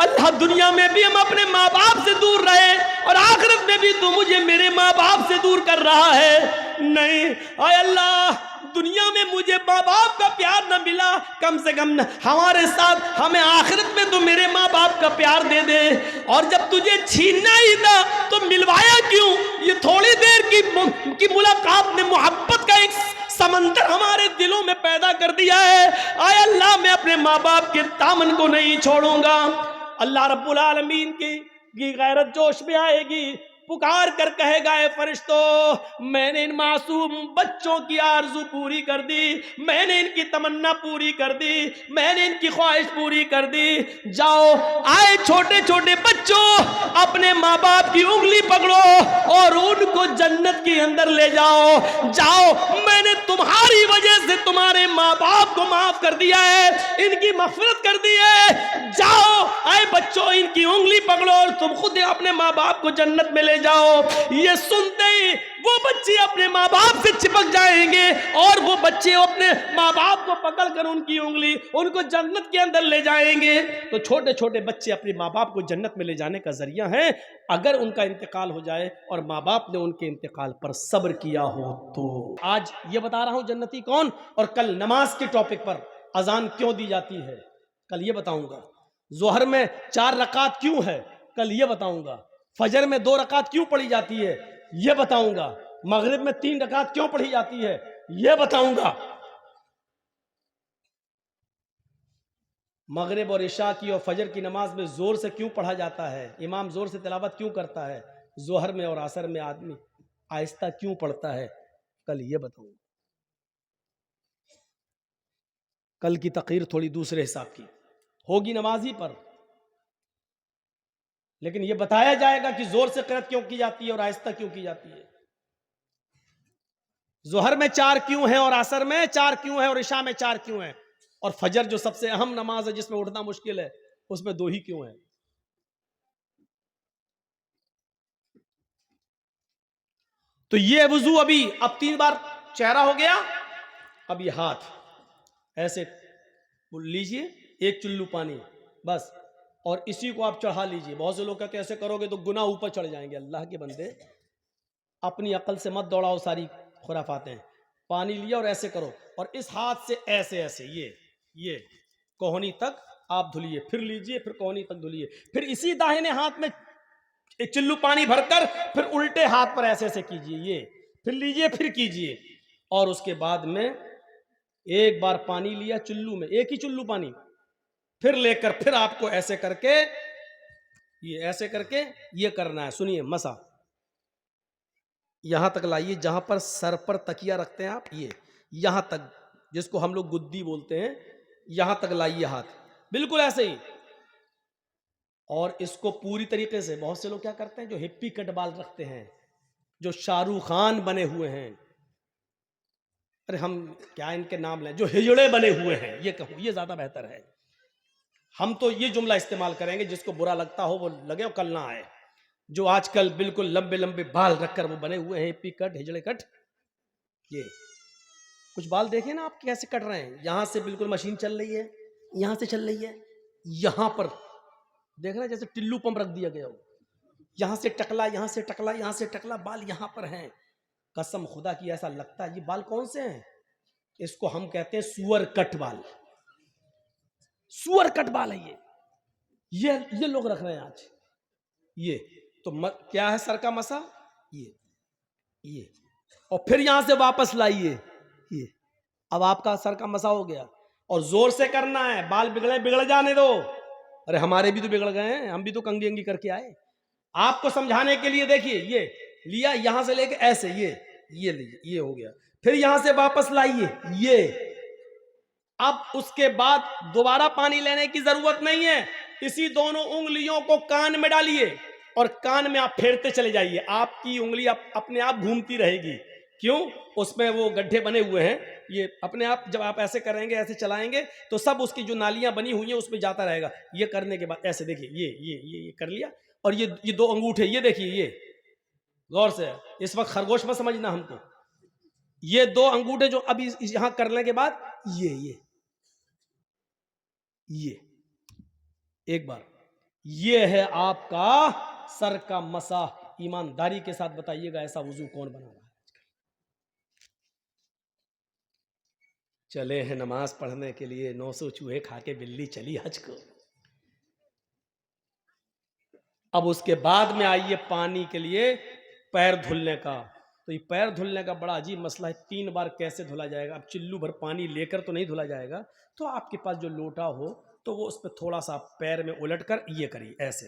اللہ دنیا میں بھی ہم اپنے ماں باپ سے دور رہے اور آخرت میں بھی تو مجھے میرے ماں باپ سے دور کر رہا ہے۔ نہیں اے اللہ، دنیا میں مجھے ماں باپ کا پیار نہ ملا، کم سے کم ہمارے ساتھ ہمیں آخرت میں تو میرے ماں باپ کا پیار دے دے، اور جب تجھے چھیننا ہی تھا تو ملوایا کیوں؟ یہ تھوڑی دیر کی ملاقات نے محبت کا ایک سمندر ہمارے دلوں میں پیدا کر دیا ہے۔ اے اللہ میں اپنے ماں باپ کے دامن کو نہیں چھوڑوں گا۔ اللہ رب العالمین کی غیرت جوش میں آئے گی، پکار کر کہے گا اے فرشتوں میں نے ان معصوم بچوں کی آرزو پوری کر دی، میں نے ان کی تمنا پوری کر دی، میں نے ان کی خواہش پوری کر دی، جاؤ آئے چھوٹے چھوٹے بچوں اپنے ماں باپ کی انگلی پکڑو اور ان کو جنت کے اندر لے جاؤ، جاؤ میں نے تمہاری وجہ سے تمہارے ماں باپ کو معاف کر دیا ہے، ان کی مغفرت کر دی ہے، جاؤ اے بچوں ان کی انگلی پکڑو اور تم خود اپنے ماں باپ کو جنت میں لے جاؤ۔ یہ سنتے ہی وہ بچے اپنے ماں باپ سے چپک جائیں گے اور وہ بچے اپنے ماں باپ کو پکڑ کر ان کی انگلی ان کو جنت کے اندر لے جائیں گے۔ تو چھوٹے چھوٹے بچے اپنے ماں باپ کو جنت میں لے جانے کا ذریعہ ہیں اگر ان کا انتقال ہو جائے اور ماں باپ نے ان کے انتقال پر صبر کیا ہو تو۔ آج یہ بتا رہا ہوں جنتی کون، اور کل نماز کے ٹاپک پر اذان کیوں دی جاتی ہے کل یہ بتاؤں گا، ظہر میں 4 رکعت کیوں ہے کل یہ بتاؤں گا، فجر میں 2 رکعت کیوں پڑھی جاتی ہے یہ بتاؤں گا، مغرب میں 3 رکعت کیوں پڑھی جاتی ہے یہ بتاؤں گا، مغرب اور عشاء کی اور فجر کی نماز میں زور سے کیوں پڑھا جاتا ہے، امام زور سے تلاوت کیوں کرتا ہے، ظہر میں اور عصر میں آدمی آہستہ کیوں پڑھتا ہے کل یہ بتاؤں گا۔ کل کی تقریر تھوڑی دوسرے حساب کی ہوگی نمازی پر، لیکن یہ بتایا جائے گا کہ زور سے قرأت کیوں کی جاتی ہے اور آہستہ کیوں کی جاتی ہے، ظہر میں 4 کیوں ہیں اور عصر میں 4 کیوں ہیں اور عشاء میں 4 کیوں ہیں، اور فجر جو سب سے اہم نماز ہے جس میں اٹھنا مشکل ہے اس میں 2 ہی کیوں ہیں۔ تو یہ وضو ابھی اب 3 بار چہرہ ہو گیا. اب یہ ہاتھ ایسے لیجئے، ایک چلو پانی بس، اور اسی کو آپ چڑھا لیجئے. بہت سے لوگ کہتے ہیں ایسے کرو گے تو گناہ اوپر چڑھ جائیں گے. اللہ کے بندے اپنی عقل سے مت دوڑاؤ ساری خرافات ہیں. پانی لیا اور ایسے کرو، اور اس ہاتھ سے ایسے ایسے یہ کوہنی تک آپ دھلیے، پھر لیجئے، پھر کوہنی تک دھلیے، پھر اسی داہنے ہاتھ میں ایک چلو پانی بھر کر پھر الٹے ہاتھ پر ایسے ایسے کیجئے، یہ پھر لیجئے، پھر کیجئے. اور اس کے بعد میں ایک بار پانی لیا چلو میں، ایک ہی چلو پانی، پھر لے کر پھر آپ کو ایسے کر کے یہ ایسے کر کے یہ کرنا ہے. سنیے، مسا یہاں تک لائیے جہاں پر سر پر تکیہ رکھتے ہیں آپ، یہ یہاں تک، جس کو ہم لوگ گدی بولتے ہیں، یہاں تک لائیے ہاتھ، بالکل ایسے ہی. اور اس کو پوری طریقے سے، بہت سے لوگ کیا کرتے ہیں جو ہپی کٹ بال رکھتے ہیں، جو شاہ رخ خان بنے ہوئے ہیں، ارے ہم کیا ان کے نام لیں، جو ہجڑے بنے ہوئے ہیں، یہ کہوں یہ زیادہ بہتر ہے. ہم تو یہ جملہ استعمال کریں گے، جس کو برا لگتا ہو وہ لگے اور کل نہ آئے. جو آج کل بالکل لمبے لمبے بال رکھ کر وہ بنے ہوئے ہیں ہپی کٹ، ہجڑے کٹ، یہ کچھ بال دیکھیں نا آپ کیسے کٹ رہے ہیں. یہاں سے بالکل مشین چل رہی ہے، یہاں سے چل رہی ہے، یہاں پر دیکھ رہے ہیں جیسے ٹلو پمپ رکھ دیا گیا ہو، یہاں سے ٹکلا، یہاں سے ٹکلا، یہاں سے ٹکلا، بال یہاں پر ہیں. قسم خدا کی ایسا لگتا ہے یہ بال کون سے ہیں؟ اس کو ہم کہتے ہیں سور کٹ بال. سور کٹ بال ہے یہ لوگ رکھ رہے ہیں آج. یہ تو کیا ہے سر کا مسا، یہ اور پھر یہاں سے واپس لائیے، یہ اب آپ کا سر کا مسا ہو گیا. اور زور سے کرنا ہے، بال بگڑ جانے دو. ارے ہمارے بھی تو بگڑ گئے ہیں، ہم بھی تو کنگھی انگی کر کے آئے. آپ کو سمجھانے کے لیے دیکھیے، یہ لیا یہاں سے لے کے ایسے، یہ لیجیے، یہ ہو گیا. پھر یہاں سے واپس لائیے، یہ. اب اس کے بعد دوبارہ پانی لینے کی ضرورت نہیں ہے. اسی دونوں انگلیوں کو کان میں ڈالیے اور کان میں آپ پھیرتے چلے جائیے. آپ کی انگلی اپنے آپ گھومتی رہے گی. کیوں؟ اس میں وہ گڈھے بنے ہوئے ہیں، یہ اپنے آپ جب آپ ایسے کریں گے، ایسے چلائیں گے تو سب اس کی جو نالیاں بنی ہوئی ہیں اس میں جاتا رہے گا. یہ کرنے کے بعد ایسے دیکھیے، یہ کر لیا. اور یہ 2 انگوٹھے، یہ دیکھیے، یہ غور سے، اس وقت خرگوش میں سمجھنا ہم کو. یہ 2 انگوٹھے جو ابھی یہاں کرنے کے بعد یہ ایک بار، یہ ہے آپ کا سر کا مسح. ایمانداری کے ساتھ بتائیے گا ایسا وضو کون بنا رہا ہے؟ چلے ہیں نماز پڑھنے کے لیے، 900 چوہے کھا کے بلی چلی حج کو. اب اس کے بعد میں آئیے پانی کے لیے پیر دھلنے کا. تو یہ پیر دھلنے کا بڑا عجیب مسئلہ ہے. 3 بار کیسے دھلا جائے گا؟ اب چلو بھر پانی لے کر تو نہیں دھلا جائے گا. تو آپ کے پاس جو لوٹا ہو تو وہ اس پہ تھوڑا سا پیر میں الٹ کر یہ کریے ایسے،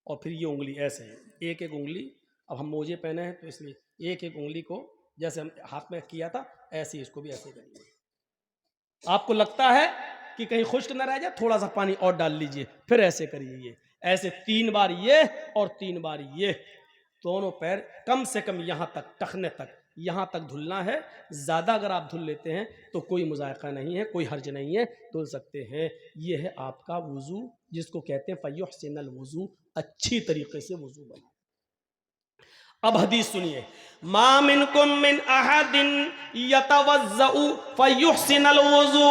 اور پھر یہ انگلی ایسے، ایک انگلی. اب ہم موجے پہنے ہیں تو اس لیے ایک انگلی کو جیسے ہم ہاتھ میں کیا تھا ایسے ہی اس کو بھی ایسے کریے. آپ کو لگتا ہے کہ کہیں خشک نہ رہ جائے، تھوڑا سا پانی اور ڈال لیجئے، پھر ایسے کریے. یہ ایسے 3 بار یہ اور 3 بار یہ. دونوں پیر کم سے کم یہاں تک، ٹخنے تک، یہاں تک دھلنا ہے. زیادہ اگر آپ دھل لیتے ہیں تو کوئی مذائقہ نہیں ہے، کوئی حرج نہیں ہے، دھل سکتے ہیں. یہ ہے آپ کا وضو، جس کو کہتے ہیں فیحسن الوضو، اچھی طریقے سے وضو بنا. اب حدیث سنیے، ما منکم من احد یتوضأ فیحسن الوضو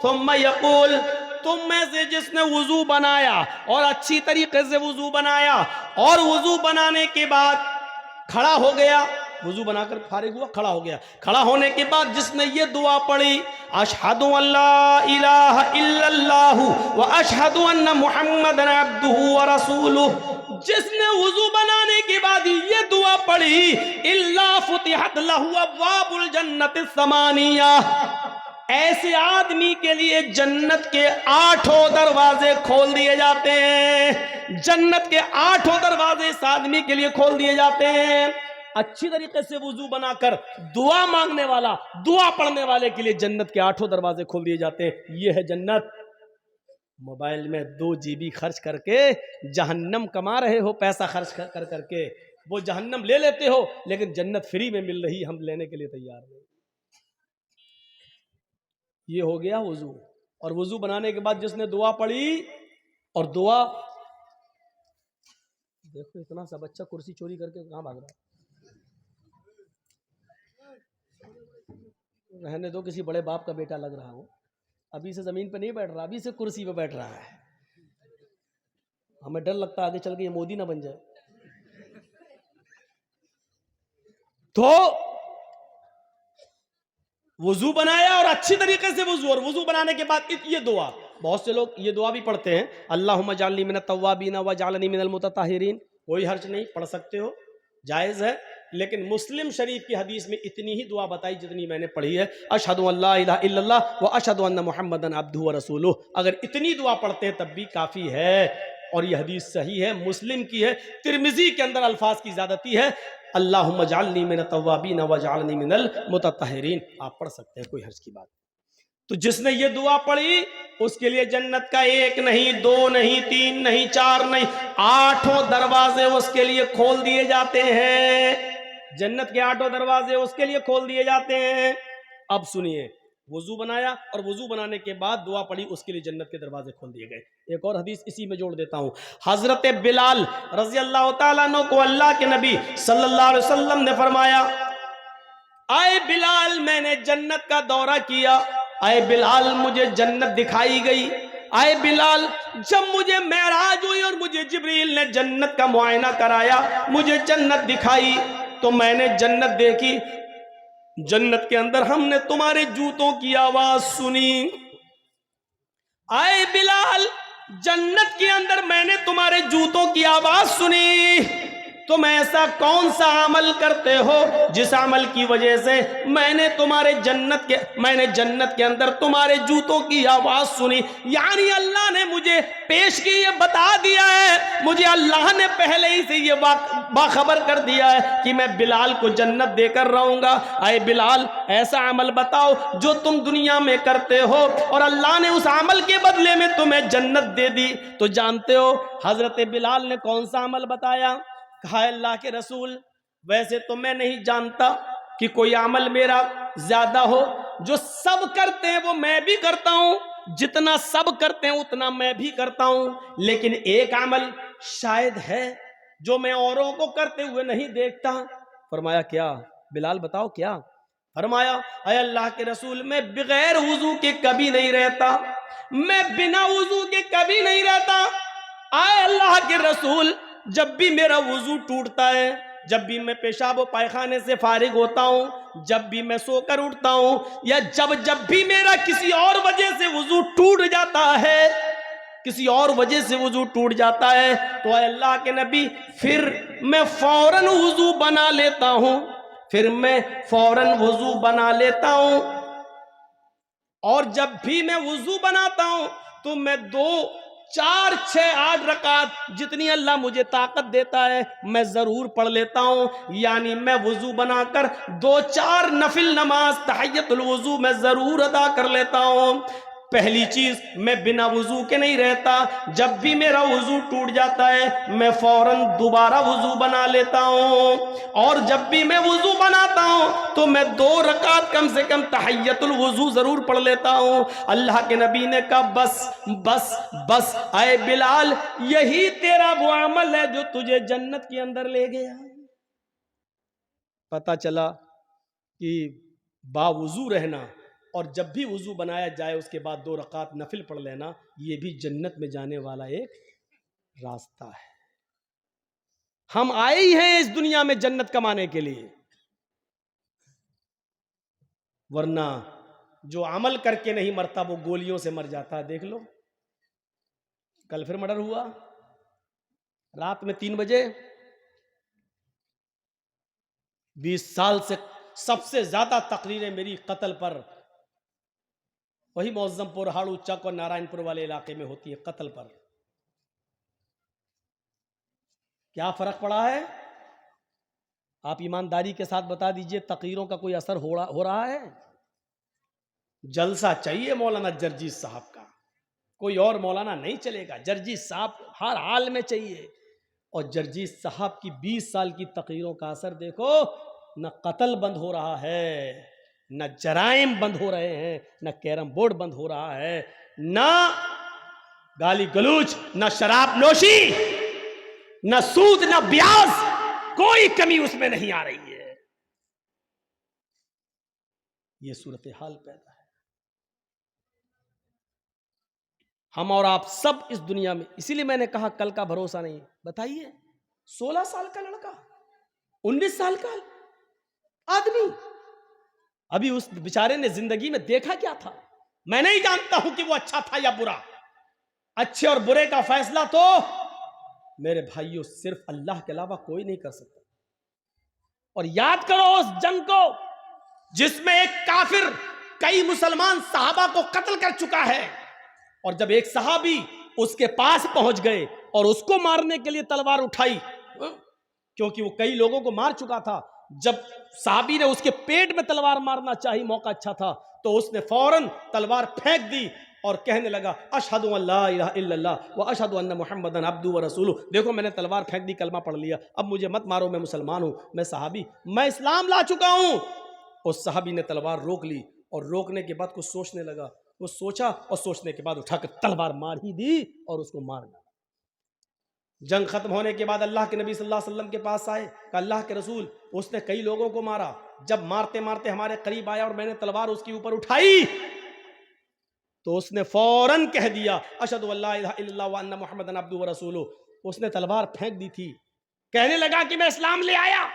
ثم یقول، تم میں سے جس نے وضو بنایا اور اچھی طریقے سے وضو بنایا، اور وضو بنانے کے بعد کھڑا ہو گیا، وضو بنا کر فارغ ہوا، کھڑا ہو گیا، کھڑا ہونے کے بعد جس نے یہ دعا پڑھی، اشہد ان لا الہ الا اللہ واشہد ان محمدا عبدہ ورسولہ، جس نے وضو بنانے کے بعد یہ دعا پڑھی، الا فتحت لہ ابواب الجنت الثمانیہ، ایسے آدمی کے لیے جنت کے 8 دروازے کھول دیے جاتے ہیں. جنت کے 8 دروازے اس آدمی کے لیے کھول دیے جاتے ہیں. اچھی طریقے سے وضو بنا کر دعا مانگنے والا، دعا پڑھنے والے کے لیے جنت کے 8 دروازے کھول دیے جاتے ہیں. یہ ہے جنت. موبائل میں 2 GB خرچ کر کے جہنم کما رہے ہو، پیسہ خرچ کر کے وہ جہنم لے لیتے ہو، لیکن جنت فری میں مل رہی، ہم لینے کے لیے تیار نہیں. یہ ہو گیا وضو. اور وضو بنانے کے بعد جس نے دعا پڑھی، اور دعا دیکھو اتنا سا بچہ کرسی چوری کر کے کہاں بھاگ رہا ہے؟ رہنے دو، کسی بڑے باپ کا بیٹا لگ رہا ہو، ابھی سے زمین پہ نہیں بیٹھ رہا، ابھی سے کرسی پہ بیٹھ رہا ہے. ہمیں ڈر لگتا ہے آگے چل کے یہ مودی نہ بن جائے. تو وضو بنایا اور اچھی طریقے سے وضو، اور وضو بنانے کے بعد یہ دعا، بہت سے لوگ یہ دعا بھی پڑھتے ہیں، اللہم اجعلنی من التوابین واجعلنی من المتطہرین. کوئی حرج نہیں، پڑھ سکتے ہو، جائز ہے. لیکن مسلم شریف کی حدیث میں اتنی ہی دعا بتائی جتنی میں نے پڑھی ہے، اشہد ان لا الہ الا اللہ واشہد ان محمدا عبدہ ورسولہ. اگر اتنی دعا پڑھتے ہیں تب بھی کافی ہے، اور یہ حدیث صحیح ہے، مسلم کی ہے. ترمذی کے اندر الفاظ کی زیادتی ہے، اللہم اجعلنی من التوابین واجعلنی من المتطہرین. آپ پڑھ سکتے ہیں، کوئی حرج کی بات. تو جس نے یہ دعا پڑھی اس کے لیے جنت کا 1 نہیں 2 نہیں 3 نہیں 4 نہیں 8 دروازے اس کے لیے کھول دیے جاتے ہیں. جنت کے 8 دروازے اس کے لیے کھول دیے جاتے ہیں. اب سنیے، وضو بنایا اور وضو بنانے کے بعد دعا پڑھی، اس کے لیے جنت کے دروازے کھول دیے گئے. ایک اور حدیث اسی میں جوڑ دیتا ہوں. حضرت بلال رضی اللہ تعالیٰ عنہ کو اللہ کے نبی صلی اللہ علیہ وسلم نے فرمایا، اے بلال میں نے جنت کا دورہ کیا، اے بلال مجھے جنت دکھائی گئی، اے بلال جب مجھے معراج ہوئی اور مجھے جبریل نے جنت کا معائنہ کرایا، مجھے جنت دکھائی تو میں نے جنت دیکھی. جنت کے اندر ہم نے تمہارے جوتوں کی آواز سنی. اے بلال جنت کے اندر میں نے تمہارے جوتوں کی آواز سنی، تم ایسا کون سا عمل کرتے ہو جس عمل کی وجہ سے میں نے جنت کے اندر تمہارے جوتوں کی آواز سنی. یعنی اللہ نے مجھے پیش کی، یہ بتا دیا ہے، مجھے اللہ نے پہلے ہی سے یہ باخبر کر دیا ہے کہ میں بلال کو جنت دے کر رہوں گا. اے بلال ایسا عمل بتاؤ جو تم دنیا میں کرتے ہو اور اللہ نے اس عمل کے بدلے میں تمہیں جنت دے دی. تو جانتے ہو حضرت بلال نے کون سا عمل بتایا؟ کہا اللہ کے رسول ویسے تو میں نہیں جانتا کہ کوئی عمل میرا زیادہ ہو، جو سب کرتے ہیں وہ میں بھی کرتا ہوں، جتنا سب کرتے ہیں اتنا میں بھی کرتا ہوں، لیکن ایک عمل شاید ہے جو میں اوروں کو کرتے ہوئے نہیں دیکھتا. فرمایا کیا؟ بلال بتاؤ کیا؟ فرمایا اے اللہ کے رسول میں بغیر وضو کے کبھی نہیں رہتا، میں بنا وضو کے کبھی نہیں رہتا. اے اللہ کے رسول جب بھی میرا وضو ٹوٹتا ہے، جب بھی میں پیشاب و پائخانے سے فارغ ہوتا ہوں، جب بھی میں سو کر اٹھتا ہوں، یا جب بھی میرا کسی اور وجہ سے وضو ٹوٹ جاتا ہے، کسی اور وجہ سے وضو ٹوٹ جاتا ہے، تو اے اللہ کے نبی پھر میں فوراً وضو بنا لیتا ہوں، اور جب بھی میں وضو بناتا ہوں تو میں 2 4 6 8 رکعت جتنی اللہ مجھے طاقت دیتا ہے میں ضرور پڑھ لیتا ہوں. یعنی میں وضو بنا کر 2 4 نفل نماز تحیت الوضو میں ضرور ادا کر لیتا ہوں. پہلی چیز میں بنا وضو کے نہیں رہتا، جب بھی میرا وضو ٹوٹ جاتا ہے میں فوراً دوبارہ وضو بنا لیتا ہوں، اور جب بھی میں وضو بناتا ہوں تو میں 2 رکعت کم سے کم تحیت الوضو ضرور پڑھ لیتا ہوں. اللہ کے نبی نے کہا بس بس بس اے بلال یہی تیرا وہ عمل ہے جو تجھے جنت کے اندر لے گیا. پتہ چلا کہ باوضو رہنا اور جب بھی وضو بنایا جائے اس کے بعد 2 رکعت نفل پڑھ لینا، یہ بھی جنت میں جانے والا ایک راستہ ہے. ہم آئے ہی ہیں اس دنیا میں جنت کمانے کے لیے، ورنہ جو عمل کر کے نہیں مرتا وہ گولیوں سے مر جاتا ہے. دیکھ لو کل پھر مرڈر ہوا رات میں 3 بجے. 20 سال سے سب سے زیادہ تقریریں میری قتل پر وہی معظم پور، ہاڑو چک اور نارائن پور والے علاقے میں ہوتی ہے، قتل پر. کیا فرق پڑا ہے؟ آپ ایمانداری کے ساتھ بتا دیجئے تقریروں کا کوئی اثر ہو رہا ہے؟ جلسہ چاہیے مولانا جرجیت صاحب کا، کوئی اور مولانا نہیں چلے گا، جرجیت صاحب ہر حال میں چاہیے. اور جرجیت صاحب کی 20 سال کی تقریروں کا اثر دیکھو، نہ قتل بند ہو رہا ہے، نہ جرائم بند ہو رہے ہیں، نہ کیرم بورڈ بند ہو رہا ہے، نہ گالی گلوچ، نہ شراب نوشی. نہ سود نہ بیاج، کوئی کمی اس میں نہیں آ رہی ہے. یہ صورتحال پیدا ہے. ہم اور آپ سب اس دنیا میں، اسی لیے میں نے کہا کل کا بھروسہ نہیں. بتائیے 16 سال کا لڑکا، 19 سال کا آدمی، ابھی اس بیچارے نے زندگی میں دیکھا کیا تھا؟ میں نہیں جانتا ہوں کہ وہ اچھا تھا یا برا. اچھے اور برے کا فیصلہ تو میرے بھائیوں صرف اللہ کے علاوہ کوئی نہیں کر سکتا. اور یاد کرو اس جنگ کو جس میں ایک کافر کئی مسلمان صحابہ کو قتل کر چکا ہے، اور جب ایک صحابی اس کے پاس پہنچ گئے اور اس کو مارنے کے لیے تلوار اٹھائی، کیونکہ وہ کئی لوگوں کو مار چکا تھا، جب صحابی نے اس کے پیٹ میں تلوار مارنا چاہی، موقع اچھا تھا، تو اس نے فوراً تلوار پھینک دی اور کہنے لگا اشہد ان لا الہ الا اللہ و اشہد ان محمدن عبدہ و رسولہ. دیکھو میں نے تلوار پھینک دی، کلمہ پڑھ لیا، اب مجھے مت مارو، میں مسلمان ہوں، میں صحابی، میں اسلام لا چکا ہوں. اس صحابی نے تلوار روک لی اور روکنے کے بعد کچھ سوچنے لگا. وہ سوچا اور سوچنے کے بعد اٹھا کر تلوار مار ہی دی اور اس کو مار ڈالا. جنگ ختم ہونے کے بعد اللہ کے نبی صلی اللہ علیہ وسلم کے پاس آئے، کہ اللہ کے رسول اس نے کئی لوگوں کو مارا، جب مارتے مارتے ہمارے قریب آیا اور میں نے تلوار اس کے اوپر اٹھائی تو اس نے فوراً کہہ دیا اشہد ان لا الہ الا اللہ وان محمدن عبدہ و رسولہ. اس نے تلوار پھینک دی تھی، کہنے لگا کہ میں اسلام لے آیا،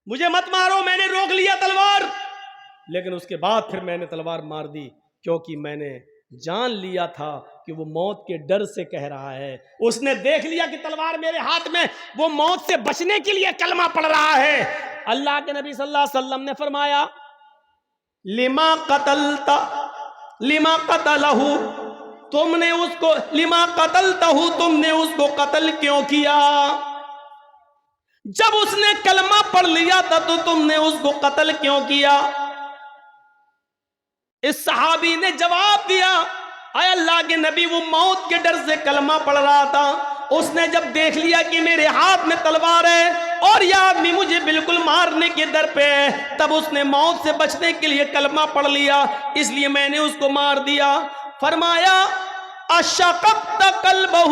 مجھے مت مارو، میں نے روک لیا تلوار. لیکن اس کے بعد پھر میں نے تلوار مار دی، کیونکہ میں نے جان لیا تھا کہ وہ موت کے ڈر سے کہہ رہا ہے. اس نے دیکھ لیا کہ تلوار میرے ہاتھ میں، وہ موت سے بچنے کے لیے کلمہ پڑھ رہا ہے. اللہ کے نبی صلی اللہ علیہ وسلم نے فرمایا لما قتلتا لما قتلہ، تم نے اس کو لما قتلتہ، تم نے اس کو قتل کیوں کیا؟ جب اس نے کلمہ پڑھ لیا تھا تو تم نے اس کو قتل کیوں کیا؟ اس صحابی نے جواب دیا اے اللہ کے نبی، وہ موت کے ڈر سے کلمہ پڑھ رہا تھا. اس نے جب دیکھ لیا کہ میرے ہاتھ میں تلوار ہے اور یہ آدمی مجھے بالکل مارنے کے در پہ ہے، تب اس نے موت سے بچنے کے لیے کلمہ پڑھ لیا، اس لیے میں نے اس کو مار دیا. فرمایا اشققت قلبہ،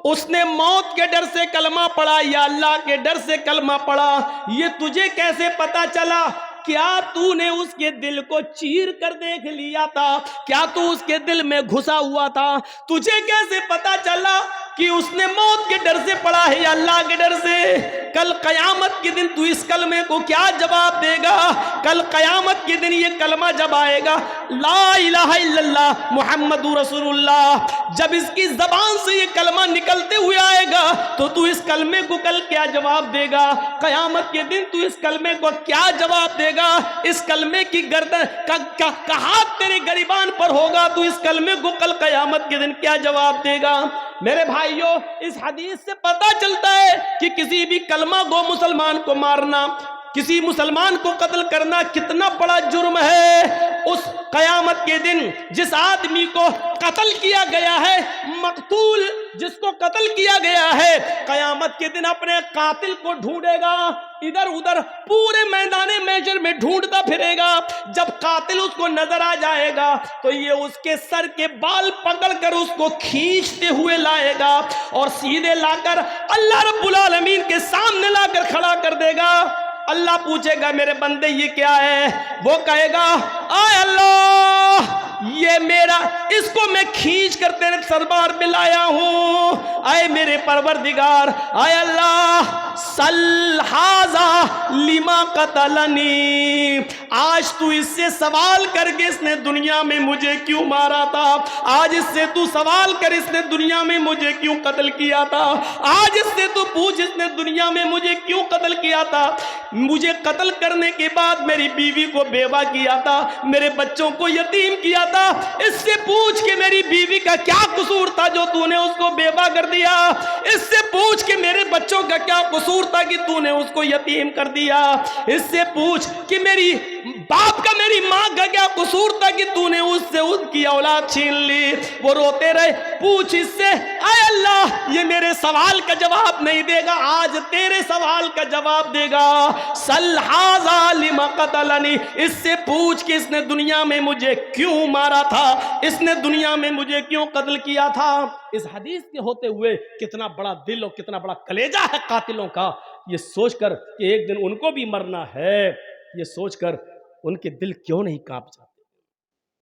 اس نے موت کے ڈر سے کلمہ پڑھا یا اللہ کے ڈر سے کلمہ پڑھا؟ یہ تجھے کیسے پتا چلا؟ کیا تو نے اس کے دل کو چیر کر دیکھ لیا تھا؟ کیا تو اس کے دل میں گھسا ہوا تھا؟ تجھے کیسے پتا چلا کہ اس نے موت کے ڈر سے پڑھا ہے یا اللہ کے ڈر سے؟ کل قیامت کے دن تو اس کلمے کو کیا جواب دے گا؟ کل قیامت کے دن یہ کلمہ جب آئے گا لا الہ الا اللہ محمد رسول اللہ، جب اس کی زبان سے یہ کلمہ نکلتے ہوئے آئے گا تو اس کلمے کو کل کیا جواب دے گا؟ قیامت کے دن تو اس کلمے کو کیا جواب دے گا؟ اس کلمے کی گردن کا ہاتھ تیرے گریبان پر ہوگا، تو اس کلمے کو کل قیامت کے دن کیا جواب دے گا؟ میرے بھائیوں، اس حدیث سے پتہ چلتا ہے کہ کسی بھی کلمہ گو مسلمان کو مارنا، کسی مسلمان کو قتل کرنا کتنا بڑا جرم ہے. اس قیامت کے دن جس آدمی کو قتل کیا گیا ہے، مقتول جس کو قتل کیا گیا ہے، قیامت کے دن اپنے قاتل کو ڈھونڈے گا، ادھر ادھر پورے میدان محشر میں ڈھونڈتا پھرے گا. جب قاتل اس کو نظر آ جائے گا تو یہ اس کے سر کے بال پکڑ کر اس کو کھینچتے ہوئے لائے گا اور سیدھے لا کر اللہ رب العالمین کے سامنے لا کر کھڑا کر دے گا. اللہ پوچھے گا میرے بندے یہ کیا ہے؟ وہ کہے گا اے اللہ، یہ میرا، اس کو میں کھینچ کر تیرے دربار میں لایا ہوں. اے میرے پروردگار، اے اللہ، سل ھذا لما قتلنی، آج تو اس سے سوال کر کے اس نے دنیا میں مجھے کیوں مارا تھا؟ آج اس سے تو سوال کر اس نے دنیا میں مجھے کیوں قتل کیا تھا؟ آج اس سے تو پوچھ اس نے دنیا میں مجھے کیوں قتل کیا تھا؟ مجھے قتل کرنے کے بعد میری بیوی کو بیوہ کیا تھا، میرے بچوں کو یتیم کیا تھا. اس سے پوچھ کہ میری بیوی کا کیا قصور تھا جو تو نے اس کو بیوہ کر دیا؟ اس سے پوچھ کہ میرے بچوں کا کیا قصور تھا کہ تو نے اس کو یتیم کر دیا؟ اس سے پوچھ کہ میری باپ کا میری ماں کا کیا قصور تھا کہ تو نے اس سے اس کی اولاد چھین لی؟ وہ روتے رہے، پوچھ اس سے، اے اللہ یہ میرے سوال کا جواب نہیں دے گا، آج تیرے سوال کا جواب دے گا۔ سل ھذا لم قتلنی، اس سے پوچھ کہ اس نے دنیا میں مجھے کیوں مارا تھا، اس نے دنیا میں مجھے کیوں قتل کیا تھا۔ اس حدیث کے ہوتے ہوئے کتنا بڑا دل اور کتنا بڑا کلیجہ ہے قاتلوں کا، یہ سوچ کر کہ ایک دن ان کو بھی مرنا ہے، یہ سوچ کر ان کے دل کیوں نہیں کانپ جاتے؟